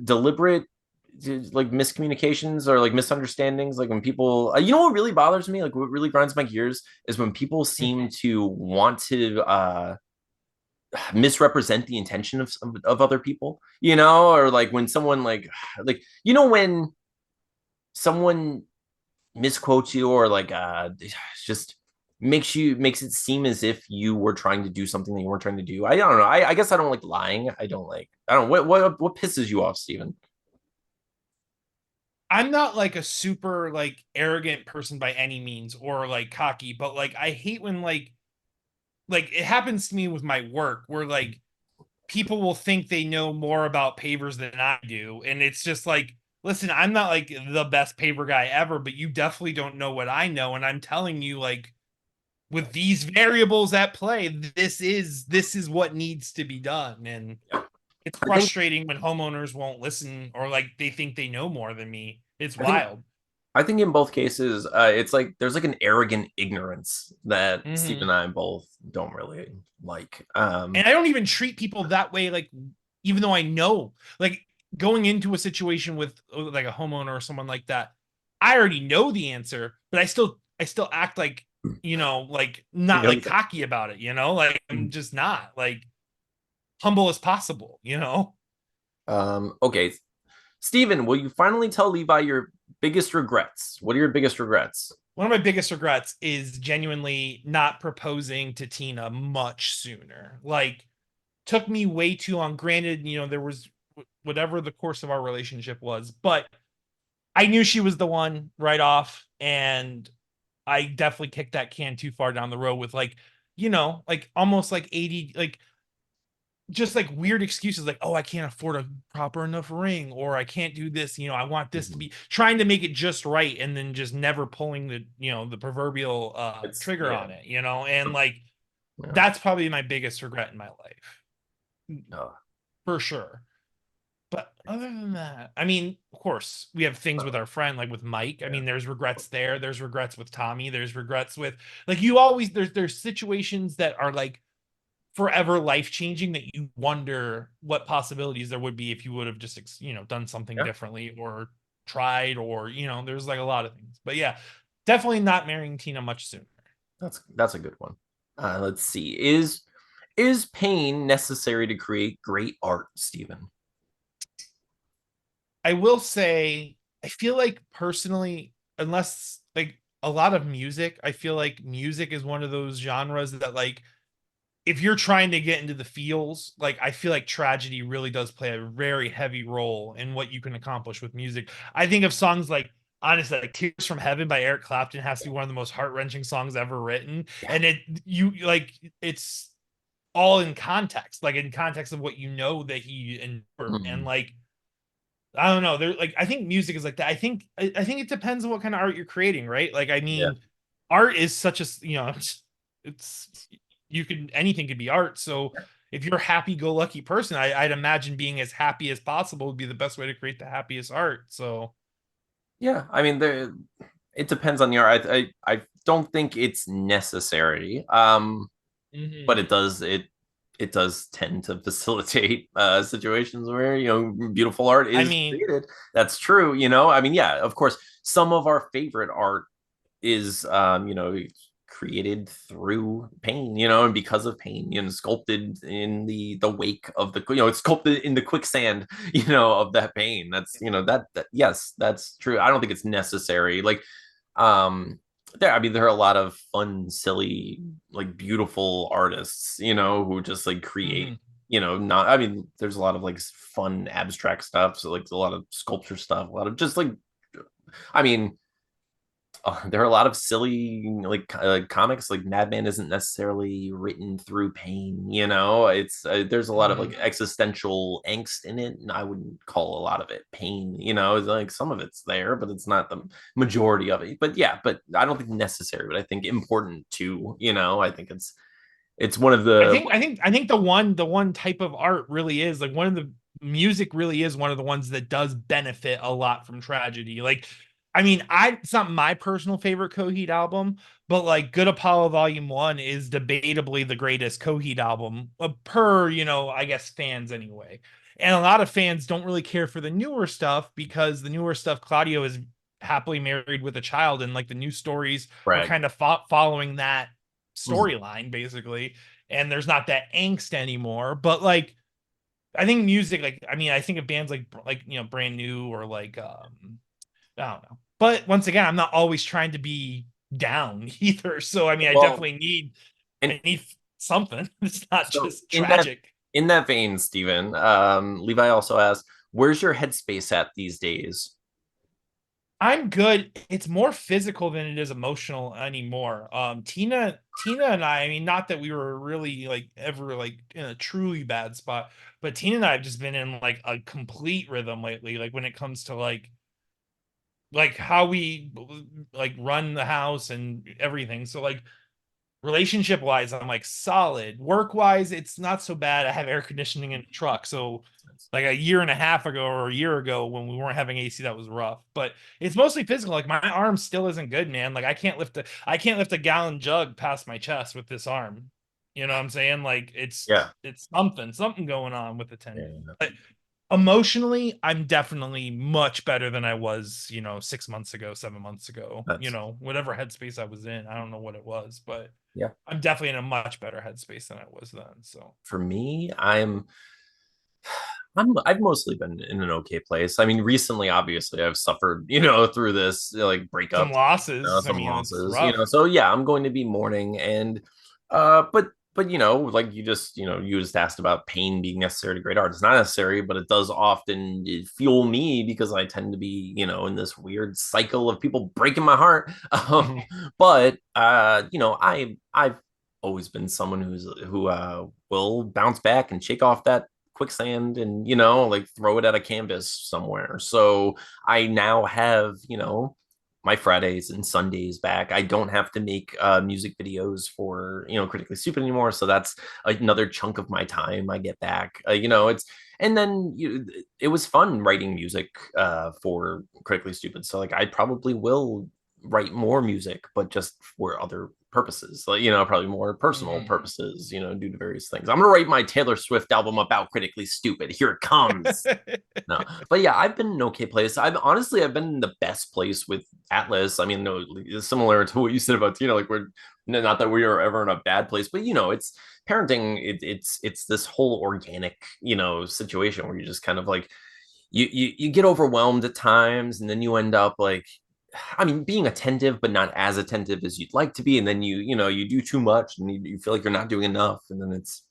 Deliberate like miscommunications or like misunderstandings, like when people what really bothers me, like what really grinds my gears is when people seem to want to misrepresent the intention of other people, or like when someone like when someone misquotes you or like just makes it seem as if you were trying to do something that you weren't trying to do. I don't know. I guess I don't like lying. I don't what pisses you off, Steven? I'm not like a super like arrogant person by any means or like cocky, but like I hate when like it happens to me with my work where like people will think they know more about pavers than I do. And it's just like, listen, I'm not like the best paver guy ever, but you definitely don't know what I know. And I'm telling you, like, with these variables at play, this is what needs to be done. And it's I think frustrating when homeowners won't listen or like they think they know more than me. It's I think wild. I think in both cases, it's like there's like an arrogant ignorance that Steve and I both don't really like. And I don't even treat people that way, like, even though I know, like, going into a situation with like a homeowner or someone like that, I already know the answer, but I still act like, like not like cocky about it, like I'm just not like humble as possible. Okay, Steven, will you finally tell Levi your biggest regrets? What are your biggest regrets? One of my biggest regrets is genuinely not proposing to Tina much sooner. Like, took me way too long. Granted, there was whatever the course of our relationship was, but I knew she was the one right off, and I definitely kicked that can too far down the road with like, like almost like 80, like just like weird excuses like, oh, I can't afford a proper enough ring, or I can't do this, I want this to be trying to make it just right, and then just never pulling the proverbial trigger on it, and like that's probably my biggest regret in my life. For sure. But other than that, I mean, of course, we have things with our friend, like with Mike. I mean, there's regrets there. There's regrets with Tommy. There's regrets with like you always there's situations that are like forever life changing that you wonder what possibilities there would be if you would have just done something differently or tried, or there's like a lot of things. But yeah, definitely not marrying Tina much sooner. That's a good one. Let's see. Is pain necessary to create great art, Stephen? I will say, I feel like personally, unless like a lot of music, I feel like music is one of those genres that like if you're trying to get into the feels, like I feel like tragedy really does play a very heavy role in what you can accomplish with music. I think of songs like, honestly, like Tears from Heaven by Eric Clapton has to be one of the most heart-wrenching songs ever written. And it's all in context, like in context of what that he endured. And like I don't know. There, like, I think music is like that. I think it depends on what kind of art you're creating, right? Like, I mean, art is such a it's you can anything could be art. So if you're a happy-go-lucky person, I'd imagine being as happy as possible would be the best way to create the happiest art. So Yeah, I mean, it depends on the art. I don't think it's necessary. but Mhm. it does tend to facilitate situations where beautiful art I is mean, created. That's true. I mean, yeah, of course, some of our favorite art is created through pain, and because of pain, sculpted in the wake of the, it's sculpted in the quicksand, of that pain. That's that yes, that's true. I don't think it's necessary. Like, I mean, there are a lot of fun, silly, like beautiful artists, who just like create, mhm. not, I mean, there's a lot of like fun abstract stuff. So like a lot of sculpture stuff, a lot of just like, I mean, there are a lot of silly like comics. Like Madman isn't necessarily written through pain. It's there's a lot of like Mhm. existential angst in it, and I wouldn't call a lot of it pain. It's like some of it's there, but it's not the majority of it. But yeah, but I don't think necessary, but I think important too. I think it's one of I the think I think I think the one type of art really is like one of the music really is one of the ones that does benefit a lot from tragedy. Like, I mean, it's not my personal favorite Coheed album, but like Good Apollo Volume 1 is debatably the greatest Coheed album per, I guess fans anyway. And a lot of fans don't really care for the newer stuff because the newer stuff, Claudio is happily married with a child, and like the new stories are brag. kind of following that Mhm. storyline basically, and there's not that angst anymore. But like, I think music, like, I mean, I think of bands like Brand New or like I don't know. But once again, I'm not always trying to be down either. So I mean, I Well, definitely need and I need something. It's not so just in that tragic. in that vein, Stephen, Levi also asked, "Where's your headspace at these days?" I'm good. It's more physical than it is emotional anymore. Tina and I mean, not that we were really like ever like in a truly bad spot, but Tina and I have just been in like a complete rhythm lately. Like when it comes to like how we like run the house and everything. So like relationship wise, I'm like solid. Work wise, it's not so bad. I have air conditioning in the truck. So like a year and a half ago or a year ago when we weren't having AC, that was rough. But it's mostly physical. Like my arm still isn't good, man. Like I can't lift a gallon jug past my chest with this arm. You know what I'm saying? Like Yeah, it's something going on with the tendon. yeah, But emotionally, I'm definitely much better than I was, 6 months ago, 7 months ago, that's whatever headspace I was in. I don't know what it was, but yeah. I'm definitely in a much better headspace than I was then. So For me, I've mostly been in an okay place. I mean, recently, obviously, I've suffered, through this like some breakups, losses. I some mean, it's losses, rough. So yeah, I'm going to be mourning, and but like you just you just asked about pain being necessary to great art. It's not necessary, but it does often fuel me because I tend to be in this weird cycle of people breaking my heart. But I've always been someone who will bounce back and shake off that quicksand and like throw it at a canvas somewhere. So I now have my Fridays and Sundays back. I don't have to make music videos for Critically Stupid anymore, so that's another chunk of my time I get back. It's and then it was fun writing music for Critically Stupid, so like I probably will write more music, but just for other purposes, like probably more personal Mhm. purposes, due to various things. I'm gonna write my Taylor Swift album about Critically Stupid. Here it comes. No, but yeah, I've been in an okay place. I've been in the best place with Atlas. I mean, no, it's similar to what you said about Tina. Like we're not that we are ever in a bad place, but it's parenting. It's this whole organic situation where you just kind of like you get overwhelmed at times, and then you end up like, I mean, being attentive, but not as attentive as you'd like to be. And then you do too much and you feel like you're not doing enough. And then it's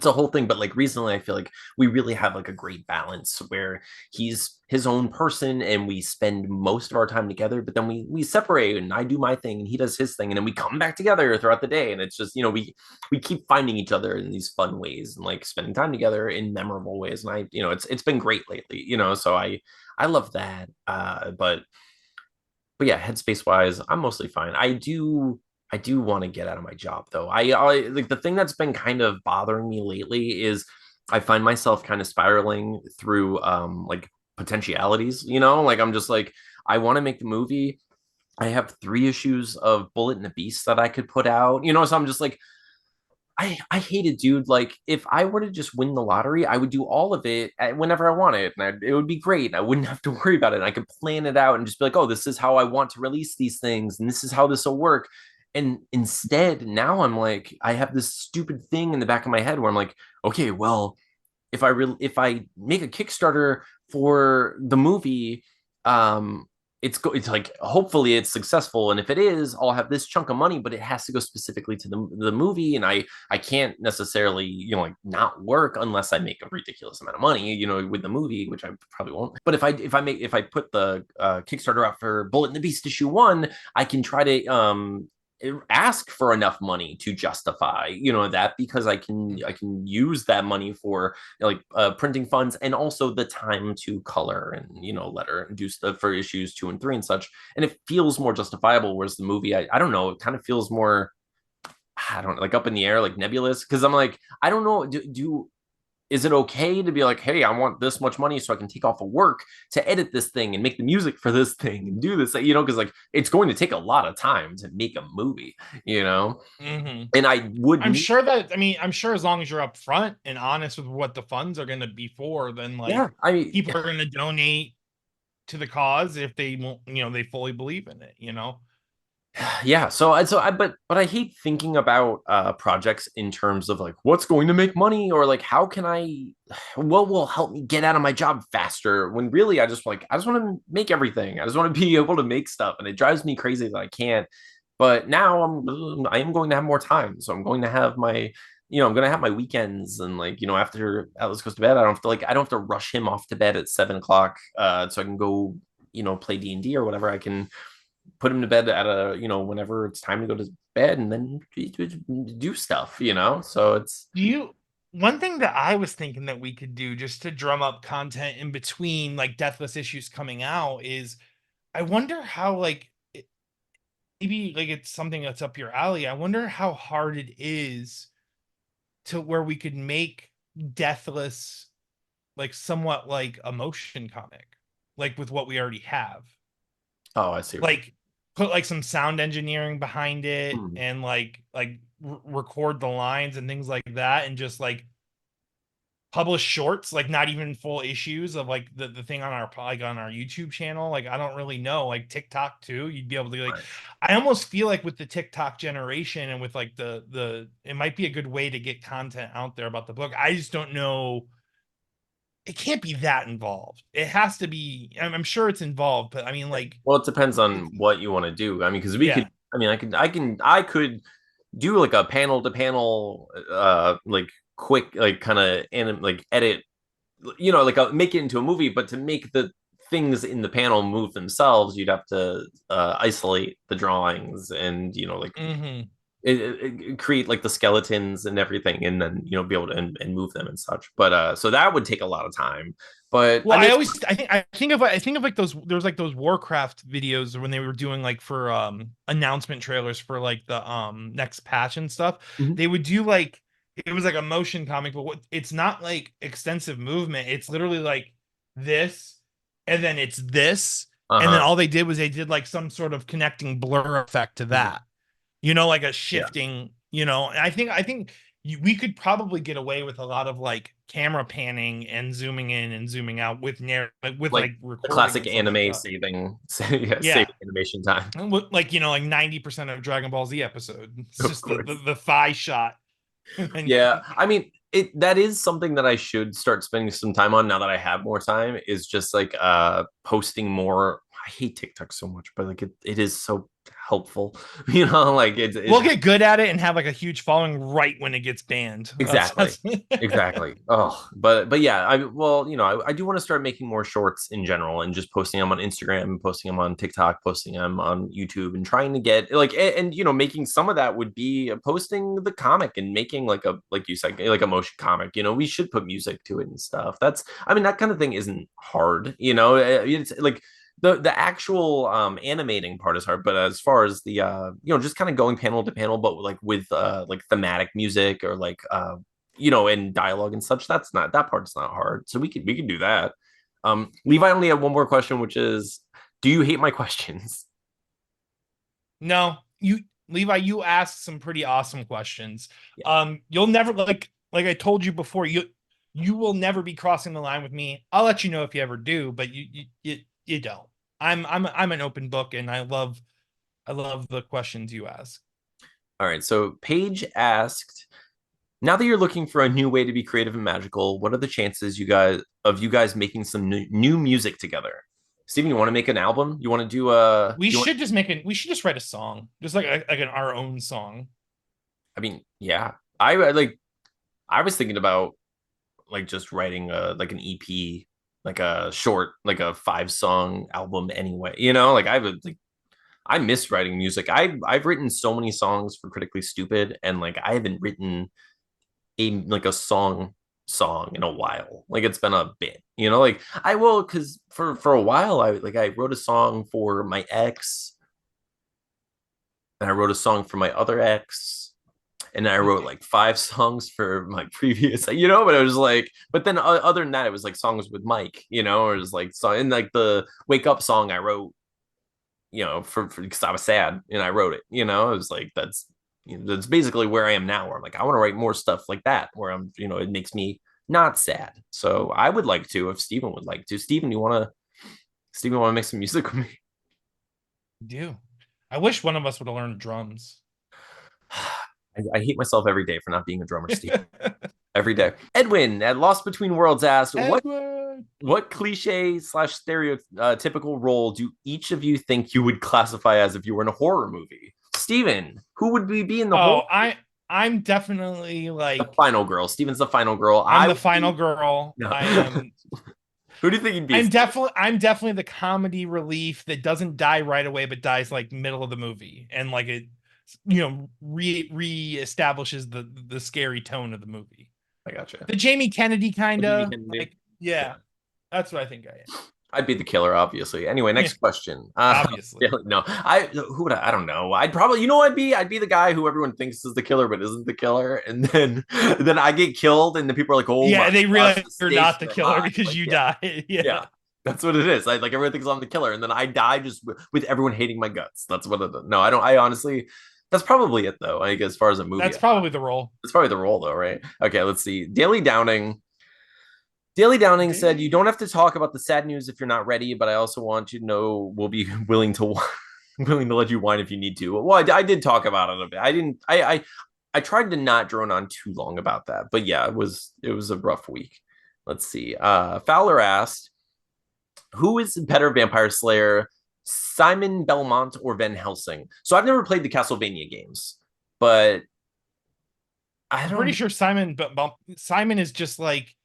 a whole thing. But like recently, I feel like we really have like a great balance where he's his own person and we spend most of our time together, but then we separate and I do my thing and he does his thing. And then we come back together throughout the day. And it's just, we keep finding each other in these fun ways and like spending time together in memorable ways. And it's been great lately, so I love that. But yeah, headspace wise, I'm mostly fine. I do want to get out of my job though. I like the thing that's been kind of bothering me lately is I find myself kind of spiraling through like potentialities, like I'm just like I want to make the movie. I have 3 issues of Bullet and the Beast that I could put out, so I'm just like I hate it, dude. Like, if I were to just win the lottery, I would do all of it whenever I wanted, and it would be great. I wouldn't have to worry about it. And I could plan it out and just be like, oh, this is how I want to release these things, and this is how this will work. And instead, now I'm like, I have this stupid thing in the back of my head where I'm like, okay, well, if I make a Kickstarter for the movie, um, it's like hopefully it's successful, and if it is, I'll have this chunk of money, but it has to go specifically to the movie, and I can't necessarily like not work unless I make a ridiculous amount of money with the movie, which I probably won't. But if I put the Kickstarter out for Bullet and the Beast issue 1, I can try to ask for enough money to justify that, because I can use that money for like printing funds, and also the time to color and letter and do stuff for issues 2 and 3 and such, and it feels more justifiable, whereas the movie, I don't know, it kind of feels more, I don't know, like up in the air, like nebulous, because I'm like, I don't know, is it okay to be like, hey, I want this much money so I can take off of work to edit this thing and make the music for this thing and do this, because like it's going to take a lot of time to make a movie. Mm-hmm. And I would I'm sure that, I mean, I'm sure as long as you're upfront and honest with what the funds are going to be for, then like yeah, I mean, people are going to donate to the cause if they won't, they fully believe in it. yeah, but I hate thinking about projects in terms of like what's going to make money, or like how can I what will help me get out of my job faster, when really I just want to make everything. I just want to be able to make stuff, and it drives me crazy that I can't. But now I am going to have more time, so I'm going to have my I'm going to have my weekends, and like after Atlas goes to bed, I don't have to rush him off to bed at 7 o'clock so I can go play D&D or whatever. I can put him to bed at whenever it's time to go to bed, and then do stuff. So it's Do you one thing that I was thinking that we could do just to drum up content in between like Deathless issues coming out is I wonder how like maybe like it's something that's up your alley. I wonder how hard it is to where we could make Deathless like somewhat like a motion comic, like with what we already have. oh, I see what Like put like some sound engineering behind it you and record the lines and things like that, and just like publish shorts, like not even full issues of like the thing on our YouTube channel. Like I don't really know, like TikTok too. You'd be able to like right. I almost feel like with the TikTok generation and with like the it might be a good way to get content out there about the book. I just don't know. It can't be that involved. It has to be. I'm sure it's involved, but I mean, like, Well, it depends on what you want to do. I mean, because we yeah. could, I mean, I could do like a panel to panel like quick, like kind of like edit, like make it into a movie. But to make the things in the panel move themselves, you'd have to isolate the drawings, and like Mm-hmm. create like the skeletons and everything, and then be able to and move them and such. But so that would take a lot of time. But Well, I mean, I think of like those, there's like those Warcraft videos when they were doing like for announcement trailers for like the next patch and stuff. mhm. They would do like it was like a motion comic, but it's not like extensive movement. It's literally like this, and then it's this, and then Uh-huh. all they did was they did like some sort of connecting blur effect to Mhm. that. Like a Yeah. shifting, and I think we could probably get away with a lot of like camera panning and zooming in and zooming out with Like like the recording classic and stuff like anime that. saving, yeah, Yeah. saving animation time. And with, like 90% of Dragon Ball Z episode. It's Of just the course. the thigh shot. And Yeah, I mean, that is something that I should start spending some time on now that I have more time, is just like posting more. I hate TikTok so much, but like it is so helpful. Like we'll get good at it and have like a huge following right when it gets banned. exactly. Exactly. Oh, but yeah, I do want to start making more shorts in general, and just posting them on Instagram, posting them on TikTok, posting them on YouTube, and trying to get like, and making some of that would be posting the comic, and making like you said, like a motion comic. We should put music to it and stuff. I mean, that kind of thing isn't hard. It's like the actual animating part is hard, but as far as the just kind of going panel to panel, but like with like thematic music, or like and dialogue and such, that part's not hard, so we could do that. Levi only had one more question, which is, do you hate my questions? No, Levi, you asked some pretty awesome questions. Yeah. You'll never like I told you before, you will never be crossing the line with me. I'll let you know if you ever do, but you don't. I'm an open book, and I love the questions you ask. All right. So Paige asked, now that you're looking for a new way to be creative and magical, what are the chances you guys making some new music together? Steven, you want to make an album? You want to do a? We should just write a song, just our own song. I mean, yeah. I like. I was thinking about like just writing like an EP, like a short, like a 5-song album. Anyway, like I would like. I miss writing music. I've written so many songs for Critically Stupid, and like I haven't written a song in a while. Like it's been a bit, like I will, because for a while I wrote a song for my ex, and I wrote a song for my other ex, and then I wrote like 5 songs for my previous, but it was like, but then other than that, it was like songs with Mike, or it was like song, and like the Wake Up song I wrote, for because I was sad and I wrote it, it was like that's basically where I am now, where I'm like, I want to write more stuff like that, where I'm, it makes me not sad. So I would like to, if Steven would like to. Steven, you want to make some music with me? I do. I wish one of us would have learned drums. I hate myself every day for not being a drummer, Steven. Every day. Edwin at Lost Between Worlds asked, what cliche / stereotypical role do each of you think you would classify as if you were in a horror movie? Steven, who would we be in the horror? I'm definitely like the final girl. Steven's the final girl. I'm the final girl. No. I am. Who do you think you'd be? I'm definitely the comedy relief that doesn't die right away, but dies like middle of the movie, and like it, re-establishes the scary tone of the movie. I gotcha. The Jamie Kennedy kind of like, yeah, that's what I think I am. I'd be the killer, obviously. Anyway, next question. Obviously, no. Who would I don't know. I'd probably, I'd be the guy who everyone thinks is the killer but isn't the killer, and then I get killed, and the people are like, oh yeah, they realize you're not the killer high. because you die. Yeah, that's what it is. Like everyone thinks I'm the killer, and then I die just with everyone hating my guts. That's what it is. No, I don't. I honestly. That's probably it, though. I guess as far as a movie, that's probably the role. It's probably the role, though, right? Okay, let's see. Daily Downing said, you don't have to talk about the sad news if you're not ready, but I also want you to know we'll be willing to let you whine if you need to. Well, I did talk about it a bit. I tried to not drone on too long about that, but yeah, it was a rough week. Let's see. Fowler asked, who is better vampire slayer, Simon Belmont or Van Helsing? So I've never played the Castlevania games, but I'm pretty sure Simon is just like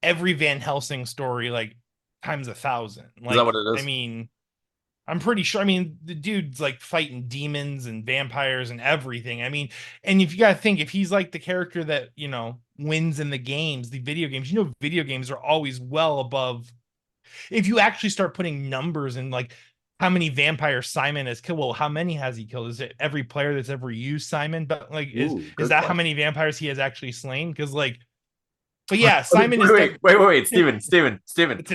every Van Helsing story, like times 1,000. Like, is that what it is? I mean, I'm pretty sure. I mean, the dude's like fighting demons and vampires and everything. I mean, and if you gotta think, if he's like the character that wins in the games, the video games, video games are always well above. If you actually start putting numbers in, like how many vampires Simon has killed, well, how many has he killed? Is it every player that's ever used Simon? But like, is that how many vampires he has actually slain? Because like. But yeah, Simon is. Wait, Steven.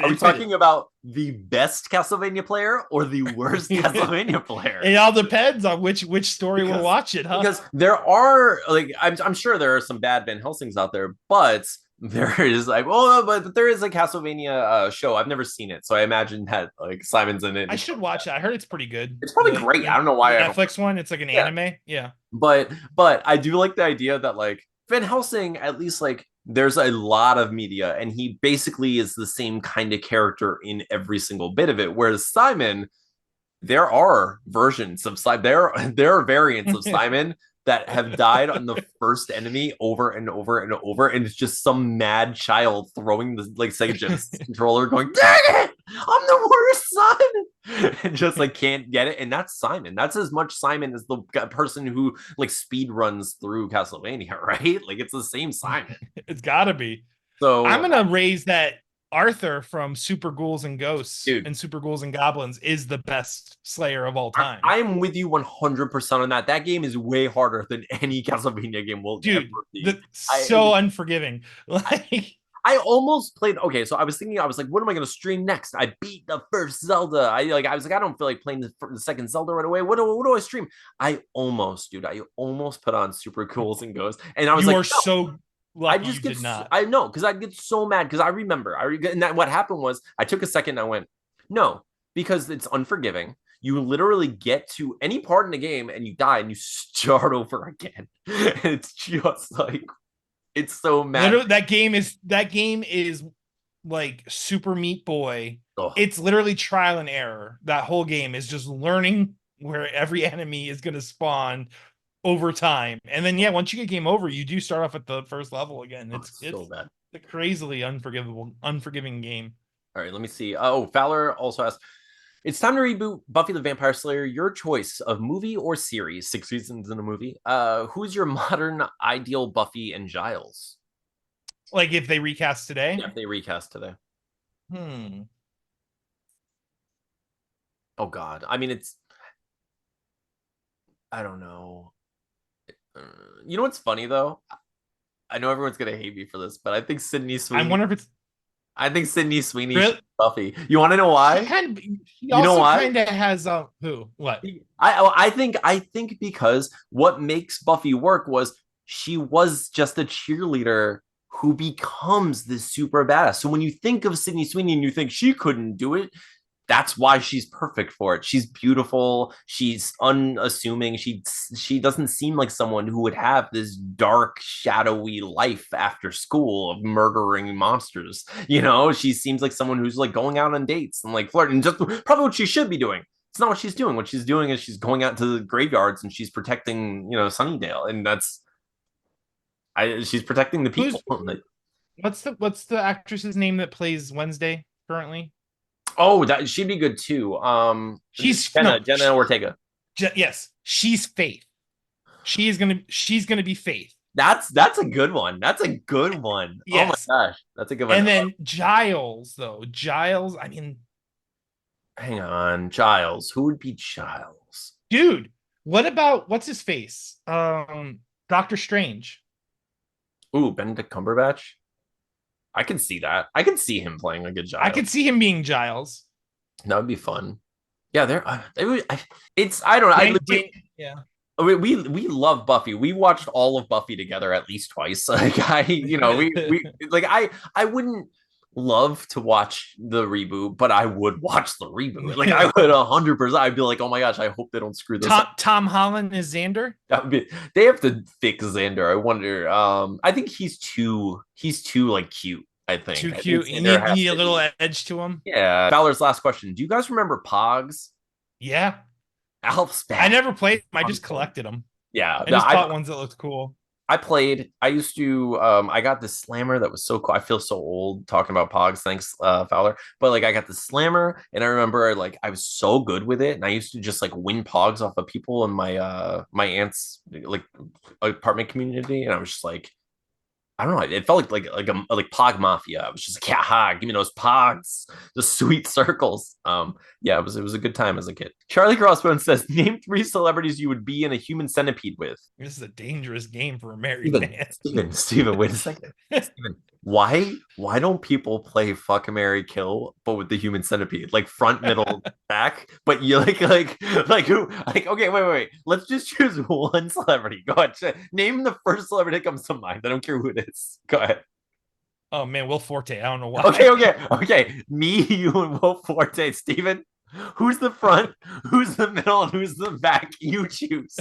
Are we talking about the best Castlevania player or the worst Castlevania player? It all depends on which story we're watching, huh? Because there are I'm sure there are some bad Van Helsings out there, but there is but there is a Castlevania show. I've never seen it, so I imagine that like Simon's in it. I should watch it. I heard it's pretty good. It's probably great. I don't know why. The Netflix one. It's like an anime. Yeah. But I do like the idea that like Van Helsing, at least like. There's a lot of media, and he basically is the same kind of character in every single bit of it. Whereas Simon, there are versions of Simon. There are variants of Simon that have died on the first enemy over and over and over, and it's just some mad child throwing the like Sega Genesis controller, going, "Dang it, I'm the worst son," and just like can't get it. And that's Simon. That's as much Simon as the person who like speed runs through Castlevania, right? Like it's the same Simon. It's gotta be. So I'm gonna raise that Arthur from Super Ghouls and Ghosts and Super Ghouls and Goblins is the best Slayer of all time. I'm with you 100% on that. That game is way harder than any Castlevania game will ever be. So unforgiving. Like I almost played. Okay, so I was thinking, I was like, what am I going to stream next? I beat the first Zelda. I was like, I don't feel like playing the second Zelda right away. What do I stream? I almost, dude, I almost put on Super Cools and Goes, and I was You like, are no. so I lucky just you get, did not. I know, because I get so mad because I remember, and that what happened was I took a second and I went, no, because it's unforgiving. You literally get to any part in the game and you die and you start over again. It's just like, it's so mad. Literally, that game is like Super Meat Boy. Oh, It's literally trial and error. That whole game is just learning where every enemy is going to spawn over time. And then yeah, once you get game over, you do start off at the first level again. it's so It's bad. a crazily unforgiving game. All right, let me see. Oh, Fowler also asked, it's time to reboot Buffy the Vampire Slayer. Your choice of movie or series, 6 seasons in a movie. Who's your modern ideal Buffy and Giles? Like if they recast today. Yeah, if they recast today. Hmm. Oh God. I mean, it's, I don't know. Uh, you know what's funny though? I know everyone's gonna hate me for this, but I think Sydney I Sweeney. wonder if it's I think Sydney Sweeney should really. be Buffy. You want to know She why? kind of. She You know also why? kind of has who what? I think because what makes Buffy work was she was just a cheerleader who becomes this super badass. So when you think of Sydney Sweeney and you think she couldn't do it, that's why she's perfect for it. She's beautiful. She's unassuming. She doesn't seem like someone who would have this dark, shadowy life after school of murdering monsters. You know, she seems like someone who's like going out on dates and like flirting. Just probably what she should be doing. It's not what she's doing. What she's doing is she's going out to the graveyards and she's protecting, Sunnydale, and she's protecting the people. Who's what's the actress's name that plays Wednesday currently? Oh, that she'd be good too. She's no, Jenna Ortega. yes, she's Faith. She's gonna be Faith. That's a good one. That's a good one. Oh my Yes. gosh, that's a good one. And then Giles, though. Giles, I mean, Hang on, Giles. Who would be Giles? dude, what about what's his face? Doctor Strange. Ooh, Benedict Cumberbatch. I can see that. I can see him playing a good Giles. I could see him being Giles. That would be fun. Yeah, it's I don't know. Yeah. We love Buffy. We watched all of Buffy together at least twice. Like we like I wouldn't love to watch the reboot, but I would watch the reboot. Like I would 100%. I'd be like, oh my gosh, I hope they don't screw this up. Tom Holland is Xander. They have to fix Xander. I wonder. I think he's too like cute. I think Too I think cute. You Xander has need a to little be. edge to him. Yeah. Fowler's last question. Do you guys remember Pogs? Yeah. Alf's back. I never played them. I just collected them. Yeah. I just bought ones that looked cool. I played. I used to. I got this slammer that was so cool. I feel so old talking about Pogs. Thanks, Fowler. But like, I got the slammer, and I remember like I was so good with it, and I used to just like win Pogs off of people in my aunt's like apartment community, and I was just like, I don't know. It felt like Pog Mafia. I was just like, yeah, ha, give me those Pogs, the sweet circles. Yeah, it was a good time as a kid. Charlie Crossbone says, name 3 celebrities you would be in a human centipede with. This is a dangerous game for a married man. Steven, wait a second. Steven, why don't people play Fuck, Marry, Kill, but with the human centipede, like front, middle, back? But you like who? Like, okay, wait. Let's just choose one celebrity. Go ahead, name the first celebrity that comes to mind. I don't care who it is. Go ahead. Oh man, Will Forte. I don't know why. Okay. Me, you, and Will Forte. Steven, who's the front? Who's the middle? And who's the back? You choose.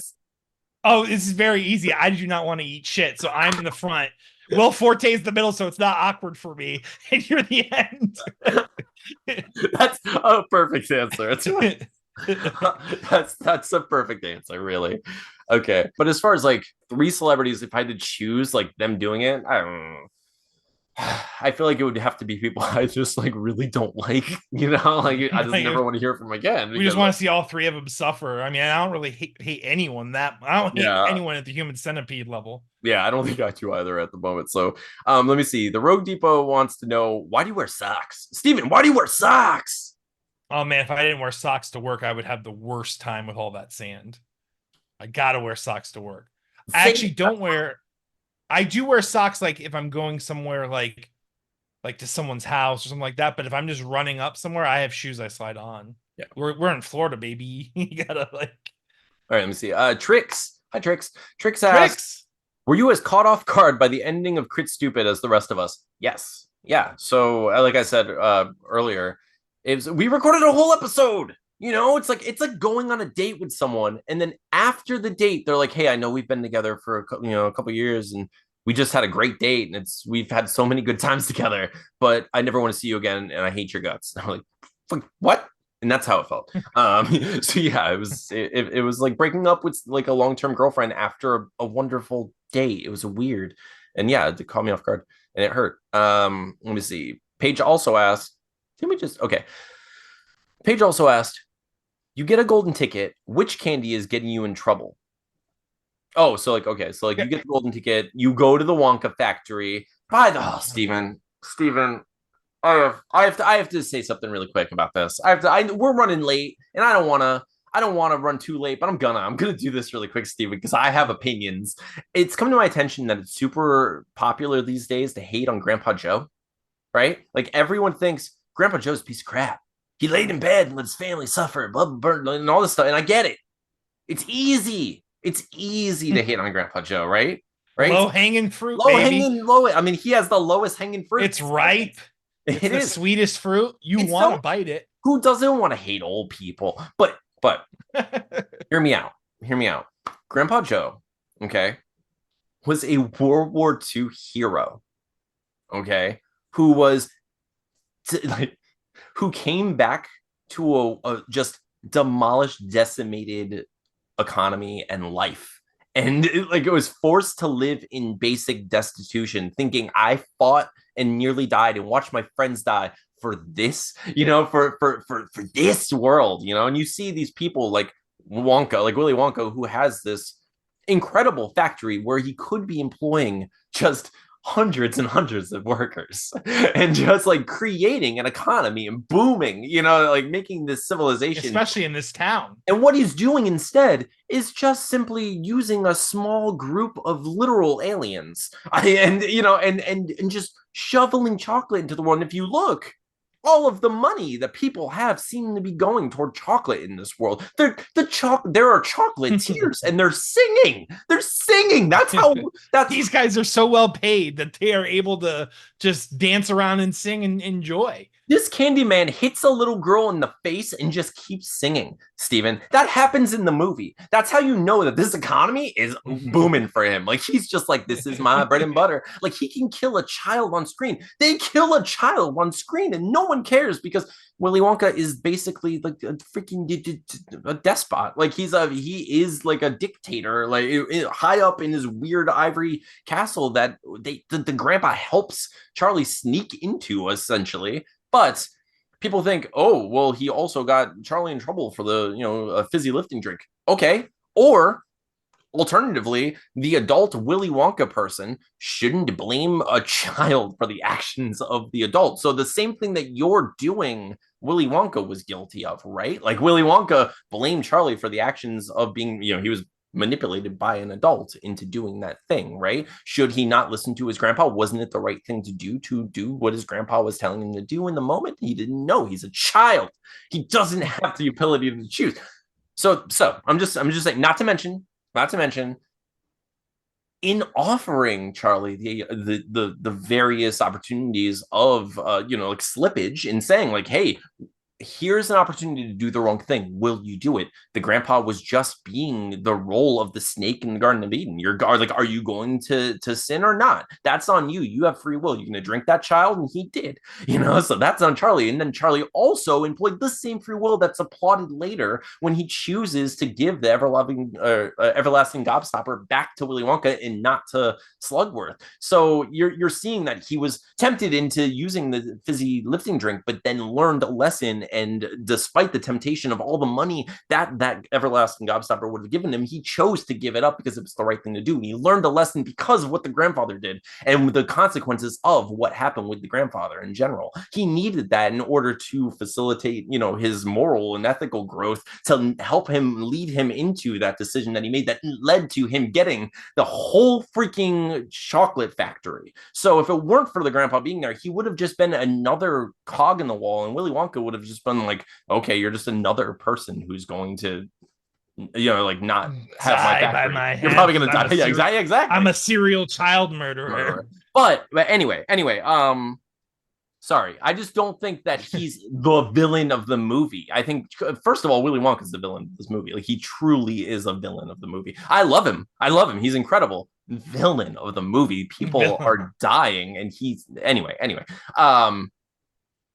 Oh, this is very easy. I do not want to eat shit, so I'm in the front. Will Forte is the middle, so it's not awkward for me. And you're the end. That's a perfect answer. That's a perfect answer, really. Okay, but as far as like 3 celebrities, if I had to choose like them doing it, I don't know. I feel like it would have to be people I just like really don't like, like I just never want to hear from again. We just want to see all 3 of them suffer. I mean, I don't really hate anyone I don't hate anyone at the human centipede level. Yeah, I don't think I do either at the moment. So let me see. The Rogue Depot wants to know, why do you wear socks? Steven, why do you wear socks? Oh man, if I didn't wear socks to work, I would have the worst time with all that sand. I gotta wear socks to work. I actually don't wear. I do wear socks like if I'm going somewhere like like to someone's house or something like that. But if I'm just running up somewhere, I have shoes I slide on. Yeah. We're in Florida, baby. You gotta like All right, let me see. Tricks. Hi, Tricks. Tricks asked, tricks. were you as caught off guard by the ending of Crit Stupid as the rest of us? Yes. Yeah. So, like I said earlier, we recorded a whole episode. It's like going on a date with someone, and then after the date, they're like, "Hey, I know we've been together for a couple years, and we just had a great date, and we've had so many good times together, but I never want to see you again, and I hate your guts." And I'm like, what? And that's how it felt. So yeah, it was like breaking up with like a long-term girlfriend after a wonderful date. It was weird, and yeah, it caught me off guard, and it hurt. Let me see. Paige also asked, "Can we just okay?" Paige also asked, "You get a golden ticket. Which candy is getting you in trouble?" Oh, so like okay, so like you get the golden ticket, you go to the Wonka factory. By the Steven, I have to say something really quick about this. We're running late, and I don't wanna run too late, but I'm gonna do this really quick, Steven, because I have opinions. It's come to my attention that it's super popular these days to hate on Grandpa Joe, right? Like everyone thinks Grandpa Joe's a piece of crap. He laid in bed and let his family suffer, blah, blah, blah, and all this stuff. And I get it. It's easy. It's easy to hit on Grandpa Joe, right? Right? Low hanging fruit, Low baby. hanging, low. I mean, he has the lowest hanging fruit. It's ripe. It's the sweetest fruit. You want to bite it. Who doesn't want to hate old people? But hear me out. Hear me out. Grandpa Joe, okay, was a World War II hero, okay, who was like who came back to a just demolished, decimated economy and life. And it was forced to live in basic destitution, thinking I fought and nearly died and watched my friends die for this, for this world, and you see these people like Wonka, like Willy Wonka, who has this incredible factory where he could be employing just hundreds and hundreds of workers and just like creating an economy and booming, like making this civilization, especially in this town. And what he's doing instead is just simply using a small group of literal aliens and just shoveling chocolate into the world. And if you look, all of the money that people have seem to be going toward chocolate in this world. There are chocolatiers and they're singing. They're singing. That's these guys are so well paid that they are able to just dance around and sing and enjoy. This Candyman hits a little girl in the face and just keeps singing, Steven. That happens in the movie. That's how you know that this economy is booming for him. Like, he's just like, this is my bread and butter. Like, he can kill a child on screen. They kill a child on screen and no one cares because Willy Wonka is basically like a freaking a despot. Like, he is like a dictator, like high up in his weird ivory castle that the grandpa helps Charlie sneak into, essentially. But people think, oh, well, he also got Charlie in trouble for a fizzy lifting drink. Okay. Or alternatively, the adult Willy Wonka person shouldn't blame a child for the actions of the adult. So the same thing that you're doing, Willy Wonka was guilty of, right? Like Willy Wonka blamed Charlie for the actions of being, he was manipulated by an adult into doing that thing, right? Should he not listen to his grandpa? Wasn't it the right thing to do what his grandpa was telling him to do in the moment? He didn't know. He's a child. He doesn't have the ability to choose. So I'm just saying, not to mention, in offering Charlie the various opportunities of like slippage in saying like, hey, here's an opportunity to do the wrong thing. Will you do it? The grandpa was just being the role of the snake in the Garden of Eden. Are you going to sin or not? That's on you. You have free will. You're going to drink that child, and he did. So that's on Charlie. And then Charlie also employed the same free will that's applauded later when he chooses to give the everlasting gobstopper back to Willy Wonka and not to Slugworth. So you're seeing that he was tempted into using the fizzy lifting drink, but then learned a lesson and despite the temptation of all the money that everlasting gobstopper would have given him, he chose to give it up because it was the right thing to do. And he learned a lesson because of what the grandfather did and the consequences of what happened with the grandfather in general. He needed that in order to facilitate, his moral and ethical growth, to help him lead him into that decision that he made that led to him getting the whole freaking chocolate factory. So if it weren't for the grandpa being there, he would have just been another cog in the wall, and Willy Wonka would have just been like, okay, you're just another person who's going to not have my factory. You're probably gonna die. Yeah, exactly. I'm a serial child murderer. But anyway, sorry, I just don't think that he's the villain of the movie. I think, first of all, Willy Wonka is the villain of this movie. Like, he truly is a villain of the movie. I love him. He's incredible. Villain of the movie. People are dying, and he's anyway.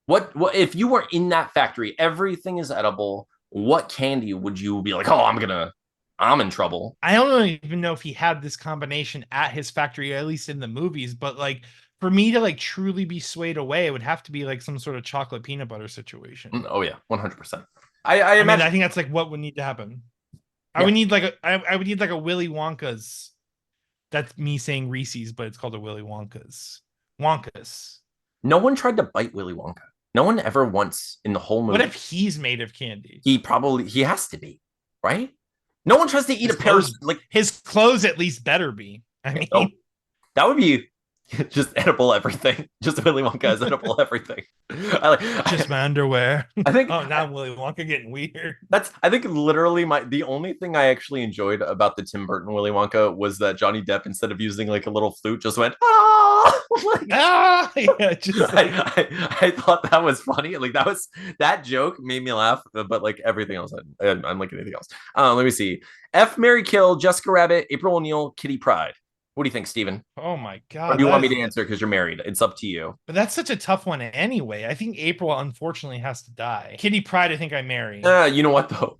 What if you were in that factory? Everything is edible. What candy would you be like, oh, I'm in trouble? I don't even know if he had this combination at his factory, at least in the movies, but like, for me to like truly be swayed away, it would have to be like some sort of chocolate peanut butter situation. Oh yeah, 100%. I mean, I think that's like what would need to happen. Yeah. I would need like a Willy Wonka's. That's me saying Reese's, but it's called a Willy Wonka's. Wonka's. No one tried to bite Willy Wonka. No one ever once in the whole movie. What if he's made of candy? He has to be, right? No one tries to eat a pair of, like, his clothes at least better be. I mean, that would be just edible everything. Just Willy Wonka has edible everything. Just my underwear. I think. Oh, now Willy Wonka getting weird. I think literally the only thing I actually enjoyed about the Tim Burton Willy Wonka was that Johnny Depp, instead of using like a little flute, just went yeah. I thought that was funny. Like, that joke made me laugh, but like everything else, I'm like anything else. Let me see. F, Marry, Kill, Jessica Rabbit, April O'Neil, Kitty Pryde. What do you think, Steven? Oh my God. Or do you want me to answer because you're married? It's up to you. But that's such a tough one anyway. I think April, unfortunately, has to die. Kitty Pryde, I think I marry. You know what, though?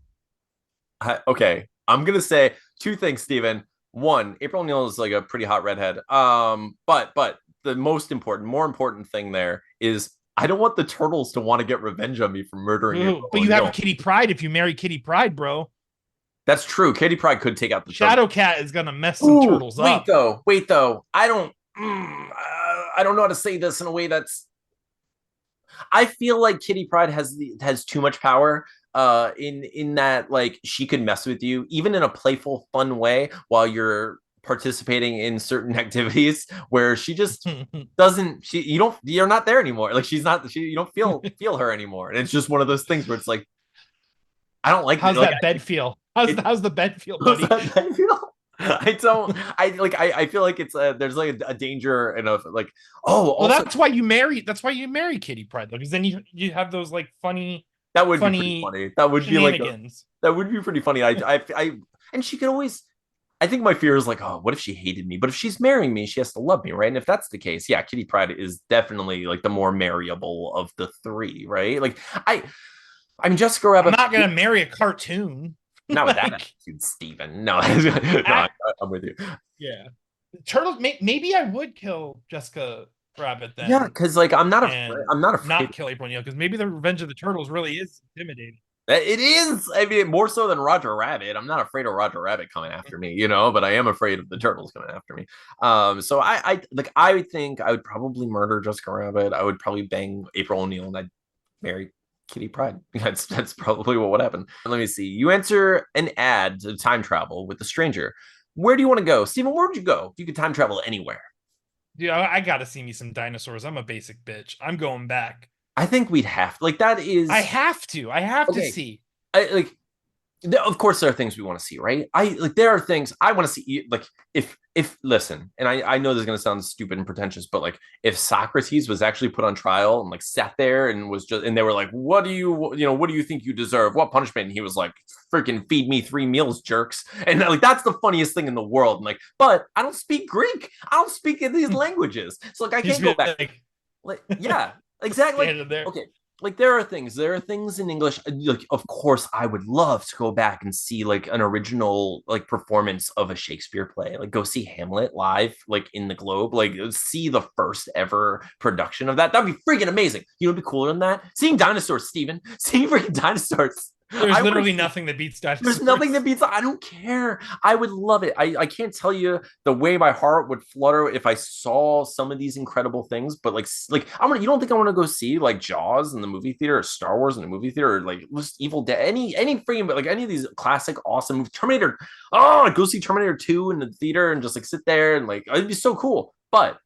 Okay. I'm going to say two things, Steven. One, April O'Neil is like a pretty hot redhead. But the more important thing there is I don't want the turtles to want to get revenge on me for murdering you. But you have Kitty Pryde if you marry Kitty Pryde, bro. That's true. Kitty Pryde could take out the Shadow Cat is gonna mess some turtles up. Wait though. I don't know how to say this in a way that's. I feel like Kitty Pryde has too much power. In that, like, she could mess with you even in a playful, fun way while you're participating in certain activities where she just doesn't. You're not there anymore. Like, she's not. You don't feel her anymore, and it's just one of those things where it's like, I don't like. How's that bed feel? How's the bed feel, buddy? I feel like it's there's like a danger and a like, well, that's why you marry Kitty Pryde, though, because then you have those like funny. That would be pretty funny. That would be like that would be pretty funny. And she could always. I think my fear is like, oh, what if she hated me? But if she's marrying me, she has to love me, right? And if that's the case, yeah, Kitty Pryde is definitely like the more marryable of the three, right? Like I'm Jessica Rabbit. I'm not gonna marry a cartoon. Not with that attitude, Steven. No, I'm with you. Yeah, turtles. Maybe I would kill Jessica Rabbit then. Yeah, because like I'm not afraid. Not kill April O'Neil, because maybe the Revenge of the Turtles really is intimidating. It is. I mean, more so than Roger Rabbit. I'm not afraid of Roger Rabbit coming after me, but I am afraid of the turtles coming after me. So I think I would probably murder Jessica Rabbit. I would probably bang April O'Neil, and I'd marry Kitty Pryde. That's probably what would happen. Let me see. You answer an ad to time travel with a stranger. Where do you want to go? Steven, where would you go if you could time travel anywhere? Dude, I gotta see me some dinosaurs. I'm a basic bitch. I'm going back. I think we'd have like that is. I have to see. Of course, there are things we want to see, right? There are things I want to see. Like, if listen, and I know this is gonna sound stupid and pretentious, but like, if Socrates was actually put on trial and like sat there and was just, and they were like, what do you think you deserve? What punishment? And he was like, freaking feed me 3 meals, jerks. And like, that's the funniest thing in the world. And like, but I don't speak Greek. I don't speak in these languages, so like I can't go back. Like, yeah, exactly. Okay, like there are things in English. Like, of course, I would love to go back and see like an original like performance of a Shakespeare play. Like, go see Hamlet live, like in the Globe. Like, see the first ever production of that. That'd be freaking amazing. You know, what'd be cooler than that? Seeing dinosaurs, Steven. Seeing freaking dinosaurs. There's I literally would nothing that beats There's dinosaurs. nothing that beats. I don't care. I would love it. I can't tell you the way my heart would flutter if I saw some of these incredible things. But like I want. You don't think I want to go see like Jaws in the movie theater, or Star Wars in the movie theater, or like just Evil Dead, any freaking, but like any of these classic awesome movies. Terminator. Oh, I'd go see Terminator 2 in the theater and just like sit there and like it'd be so cool. But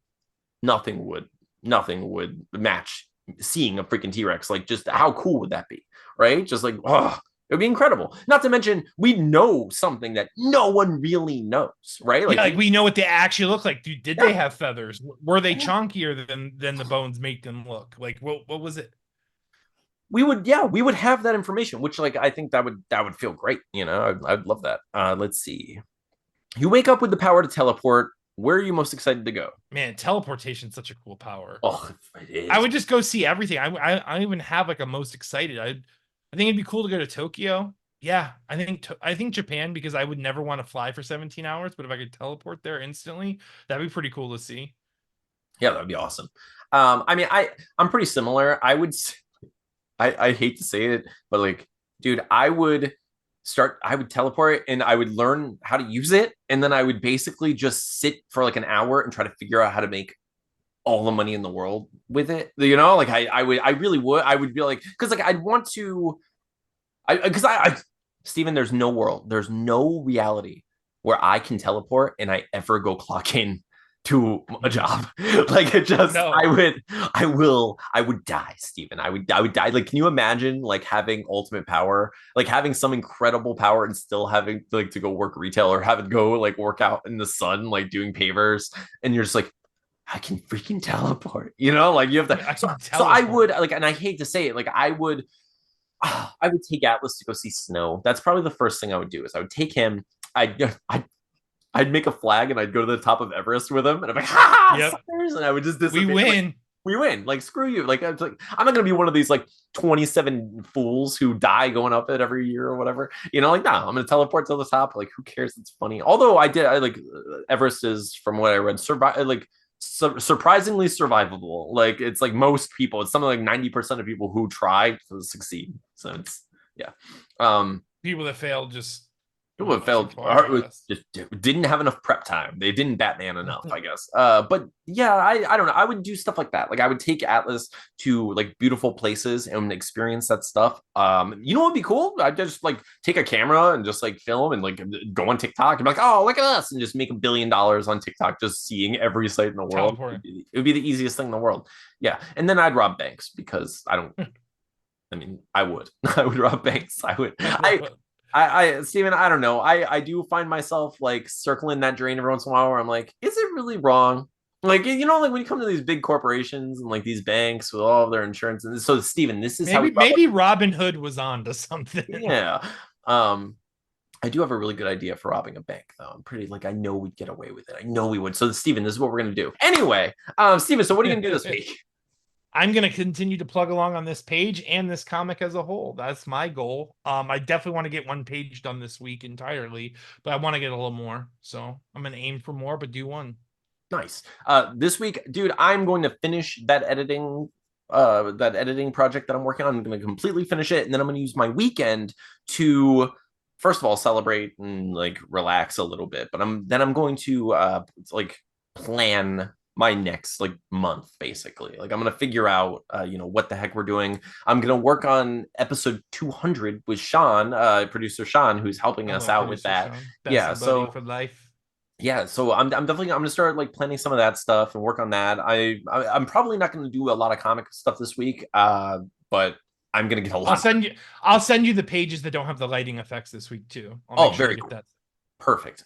nothing would nothing would match seeing a freaking T-Rex. Like, just how cool would that be? Right? Just like, oh, it would be incredible. Not to mention, we know something that no one really knows, right? Yeah, like we know what they actually look like. Dude, did Yeah. they have feathers? Were they chunkier than the bones make them look? Like what was it? We would, we would have that information, which like I think that would feel great. You know, I'd love that. Let's see. You wake up with the power to teleport. Where are you most excited to go? Man, teleportation is such a cool power. Oh, it is. I would just go see everything. I don't even have like a most excited. I think it'd be cool to go to Tokyo. Yeah, I think Japan, because I would never want to fly for 17 hours, but if I could teleport there instantly, that'd be pretty cool to see. Yeah, that'd be awesome. I mean, I'm pretty similar. I hate to say it, but like, dude, I would teleport and I would learn how to use it. And then I would basically just sit for like an hour and try to figure out how to make all the money in the world with it. You know, like I really would. I would be like, because like I'd want to, Steven, there's no reality where I can teleport and I ever go clock in to a job. Like, it just, No. I would die, Steven. I would die. Like, can you imagine like having ultimate power, like having some incredible power and still having like to go work retail or have it go like work out in the sun, like doing pavers, and you're just like, I can freaking teleport, you know, like you have to. So I would like, and I hate to say it, like I would take Atlas to go see snow. That's probably the first thing I would do. Is I would take him. I'd make a flag and I'd go to the top of Everest with him, and I'm like, ha, yep. Suckers! And I would just disappear. We win. Like, we win. Like, screw you. Like, I'm not gonna be one of these like 27 fools who die going up it every year or whatever. You know, like, no, I'm gonna teleport to the top. Like, who cares? It's funny. Although I like Everest is, from what I read, surprisingly survivable. Like, it's like most people, it's something like 90% of people who try to succeed. So it's People that failed just people have failed just didn't have enough prep time. They didn't Batman enough, I guess. But yeah, I don't know. I would do stuff like that. Like, I would take Atlas to like beautiful places and experience that stuff. You know what would be cool? I'd just like take a camera and just like film and like go on TikTok and be like, oh, look at us, and just make $1 billion on TikTok just seeing every site in the world. It would be the easiest thing in the world. Yeah. And then I'd rob banks because I don't I mean, I would rob banks. Steven, I don't know. I do find myself like circling that drain every once in a while where I'm like, is it really wrong? Like, you know, like when you come to these big corporations and like these banks with all of their insurance. And so, Steven, this is maybe Robin Hood was on to something. Yeah. I do have a really good idea for robbing a bank, though. I'm pretty like, I know we'd get away with it. I know we would. So, Steven, this is what we're going to do. Anyway, Steven, so what are you going to do this week? I'm going to continue to plug along on this page and this comic as a whole. That's my goal. I definitely want to get one page done this week entirely, but I want to get a little more. So I'm going to aim for more, but do one. Nice. This week, dude, I'm going to finish that editing project that I'm working on. I'm going to completely finish it. And then I'm going to use my weekend to, first of all, celebrate and like relax a little bit. But I'm going to like plan my next like month, basically. Like, I'm gonna figure out what the heck we're doing. I'm gonna work on episode 200 with Sean, producer Sean, who's helping us out with that. Yeah, so for life. Yeah, so I'm gonna start like planning some of that stuff and work on that. I'm probably not gonna do a lot of comic stuff this week, but I'm gonna get a lot. I'll send you the pages that don't have the lighting effects this week too. Very cool. Perfect.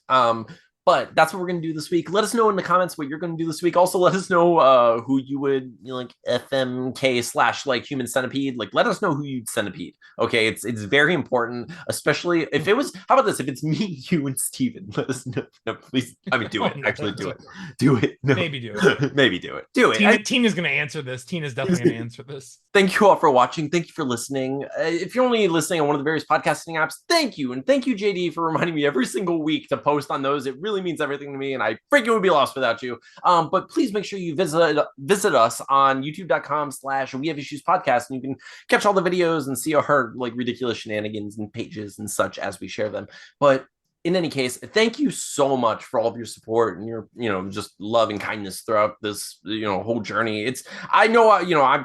But that's what we're going to do this week. Let us know in the comments what you're going to do this week. Also, let us know who you would like FMK slash like human centipede. Like, let us know who you'd centipede. Okay, it's very important, especially if it was. How about this? If it's me, you, and Steven, let us know. No, please. I mean, do it. Actually, do it. Do it. No. Maybe do it. Maybe do it. Do it. Tina's going to answer this. Tina's definitely going to answer this. Thank you all for watching. Thank you for listening. If you're only listening on one of the various podcasting apps, thank you. And thank you, JD, for reminding me every single week to post on those. It really means everything to me, and I freaking would be lost without you. But please make sure you visit us on youtube.com/We Have Issues Podcast, and you can catch all the videos and see our like ridiculous shenanigans and pages and such as we share them. But in any case, thank you so much for all of your support and your, just love and kindness throughout this, whole journey. I know, I've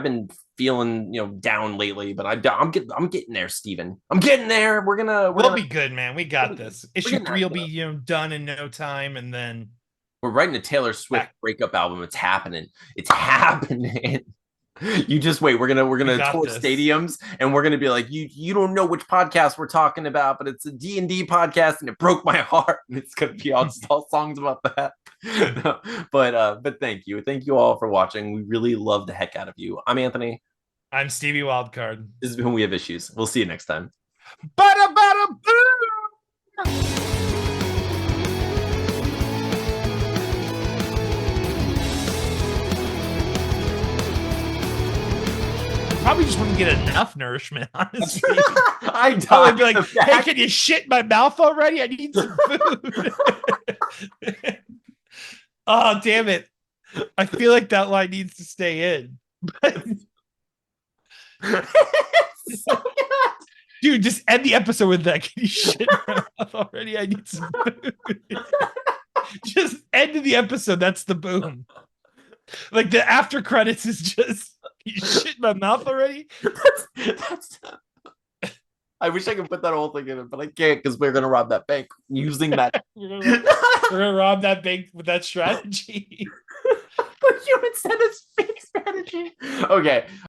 been feeling, down lately, but I'm getting there, Steven. I'm getting there. We'll be good, man. We got this. Issue 3 will be, done in no time, and then we're writing a Taylor Swift breakup album. It's happening. It's happening. You just wait. We're gonna tour stadiums, and we're gonna be like, you don't know which podcast we're talking about, but it's a D&D podcast, and it broke my heart, and it's gonna be all songs about that. No, but thank you all for watching. We really love the heck out of you. I'm Anthony. I'm Stevie Wildcard. This is when We Have Issues. We'll see you next time. Bada bada boo! Probably just wouldn't get enough nourishment, honestly. I'd be like, hey, can you shit my mouth already? I need some food. Oh, damn it. I feel like that line needs to stay in. Dude, just end the episode with that. Can you shit my mouth already? I need some food. Just end the episode. That's the boom. Like the after credits is just, you shit my mouth already? That's I wish I could put that whole thing in it, but I can't because we're gonna rob that bank using that. We're gonna rob that bank with that strategy. The human centipede strategy. Okay.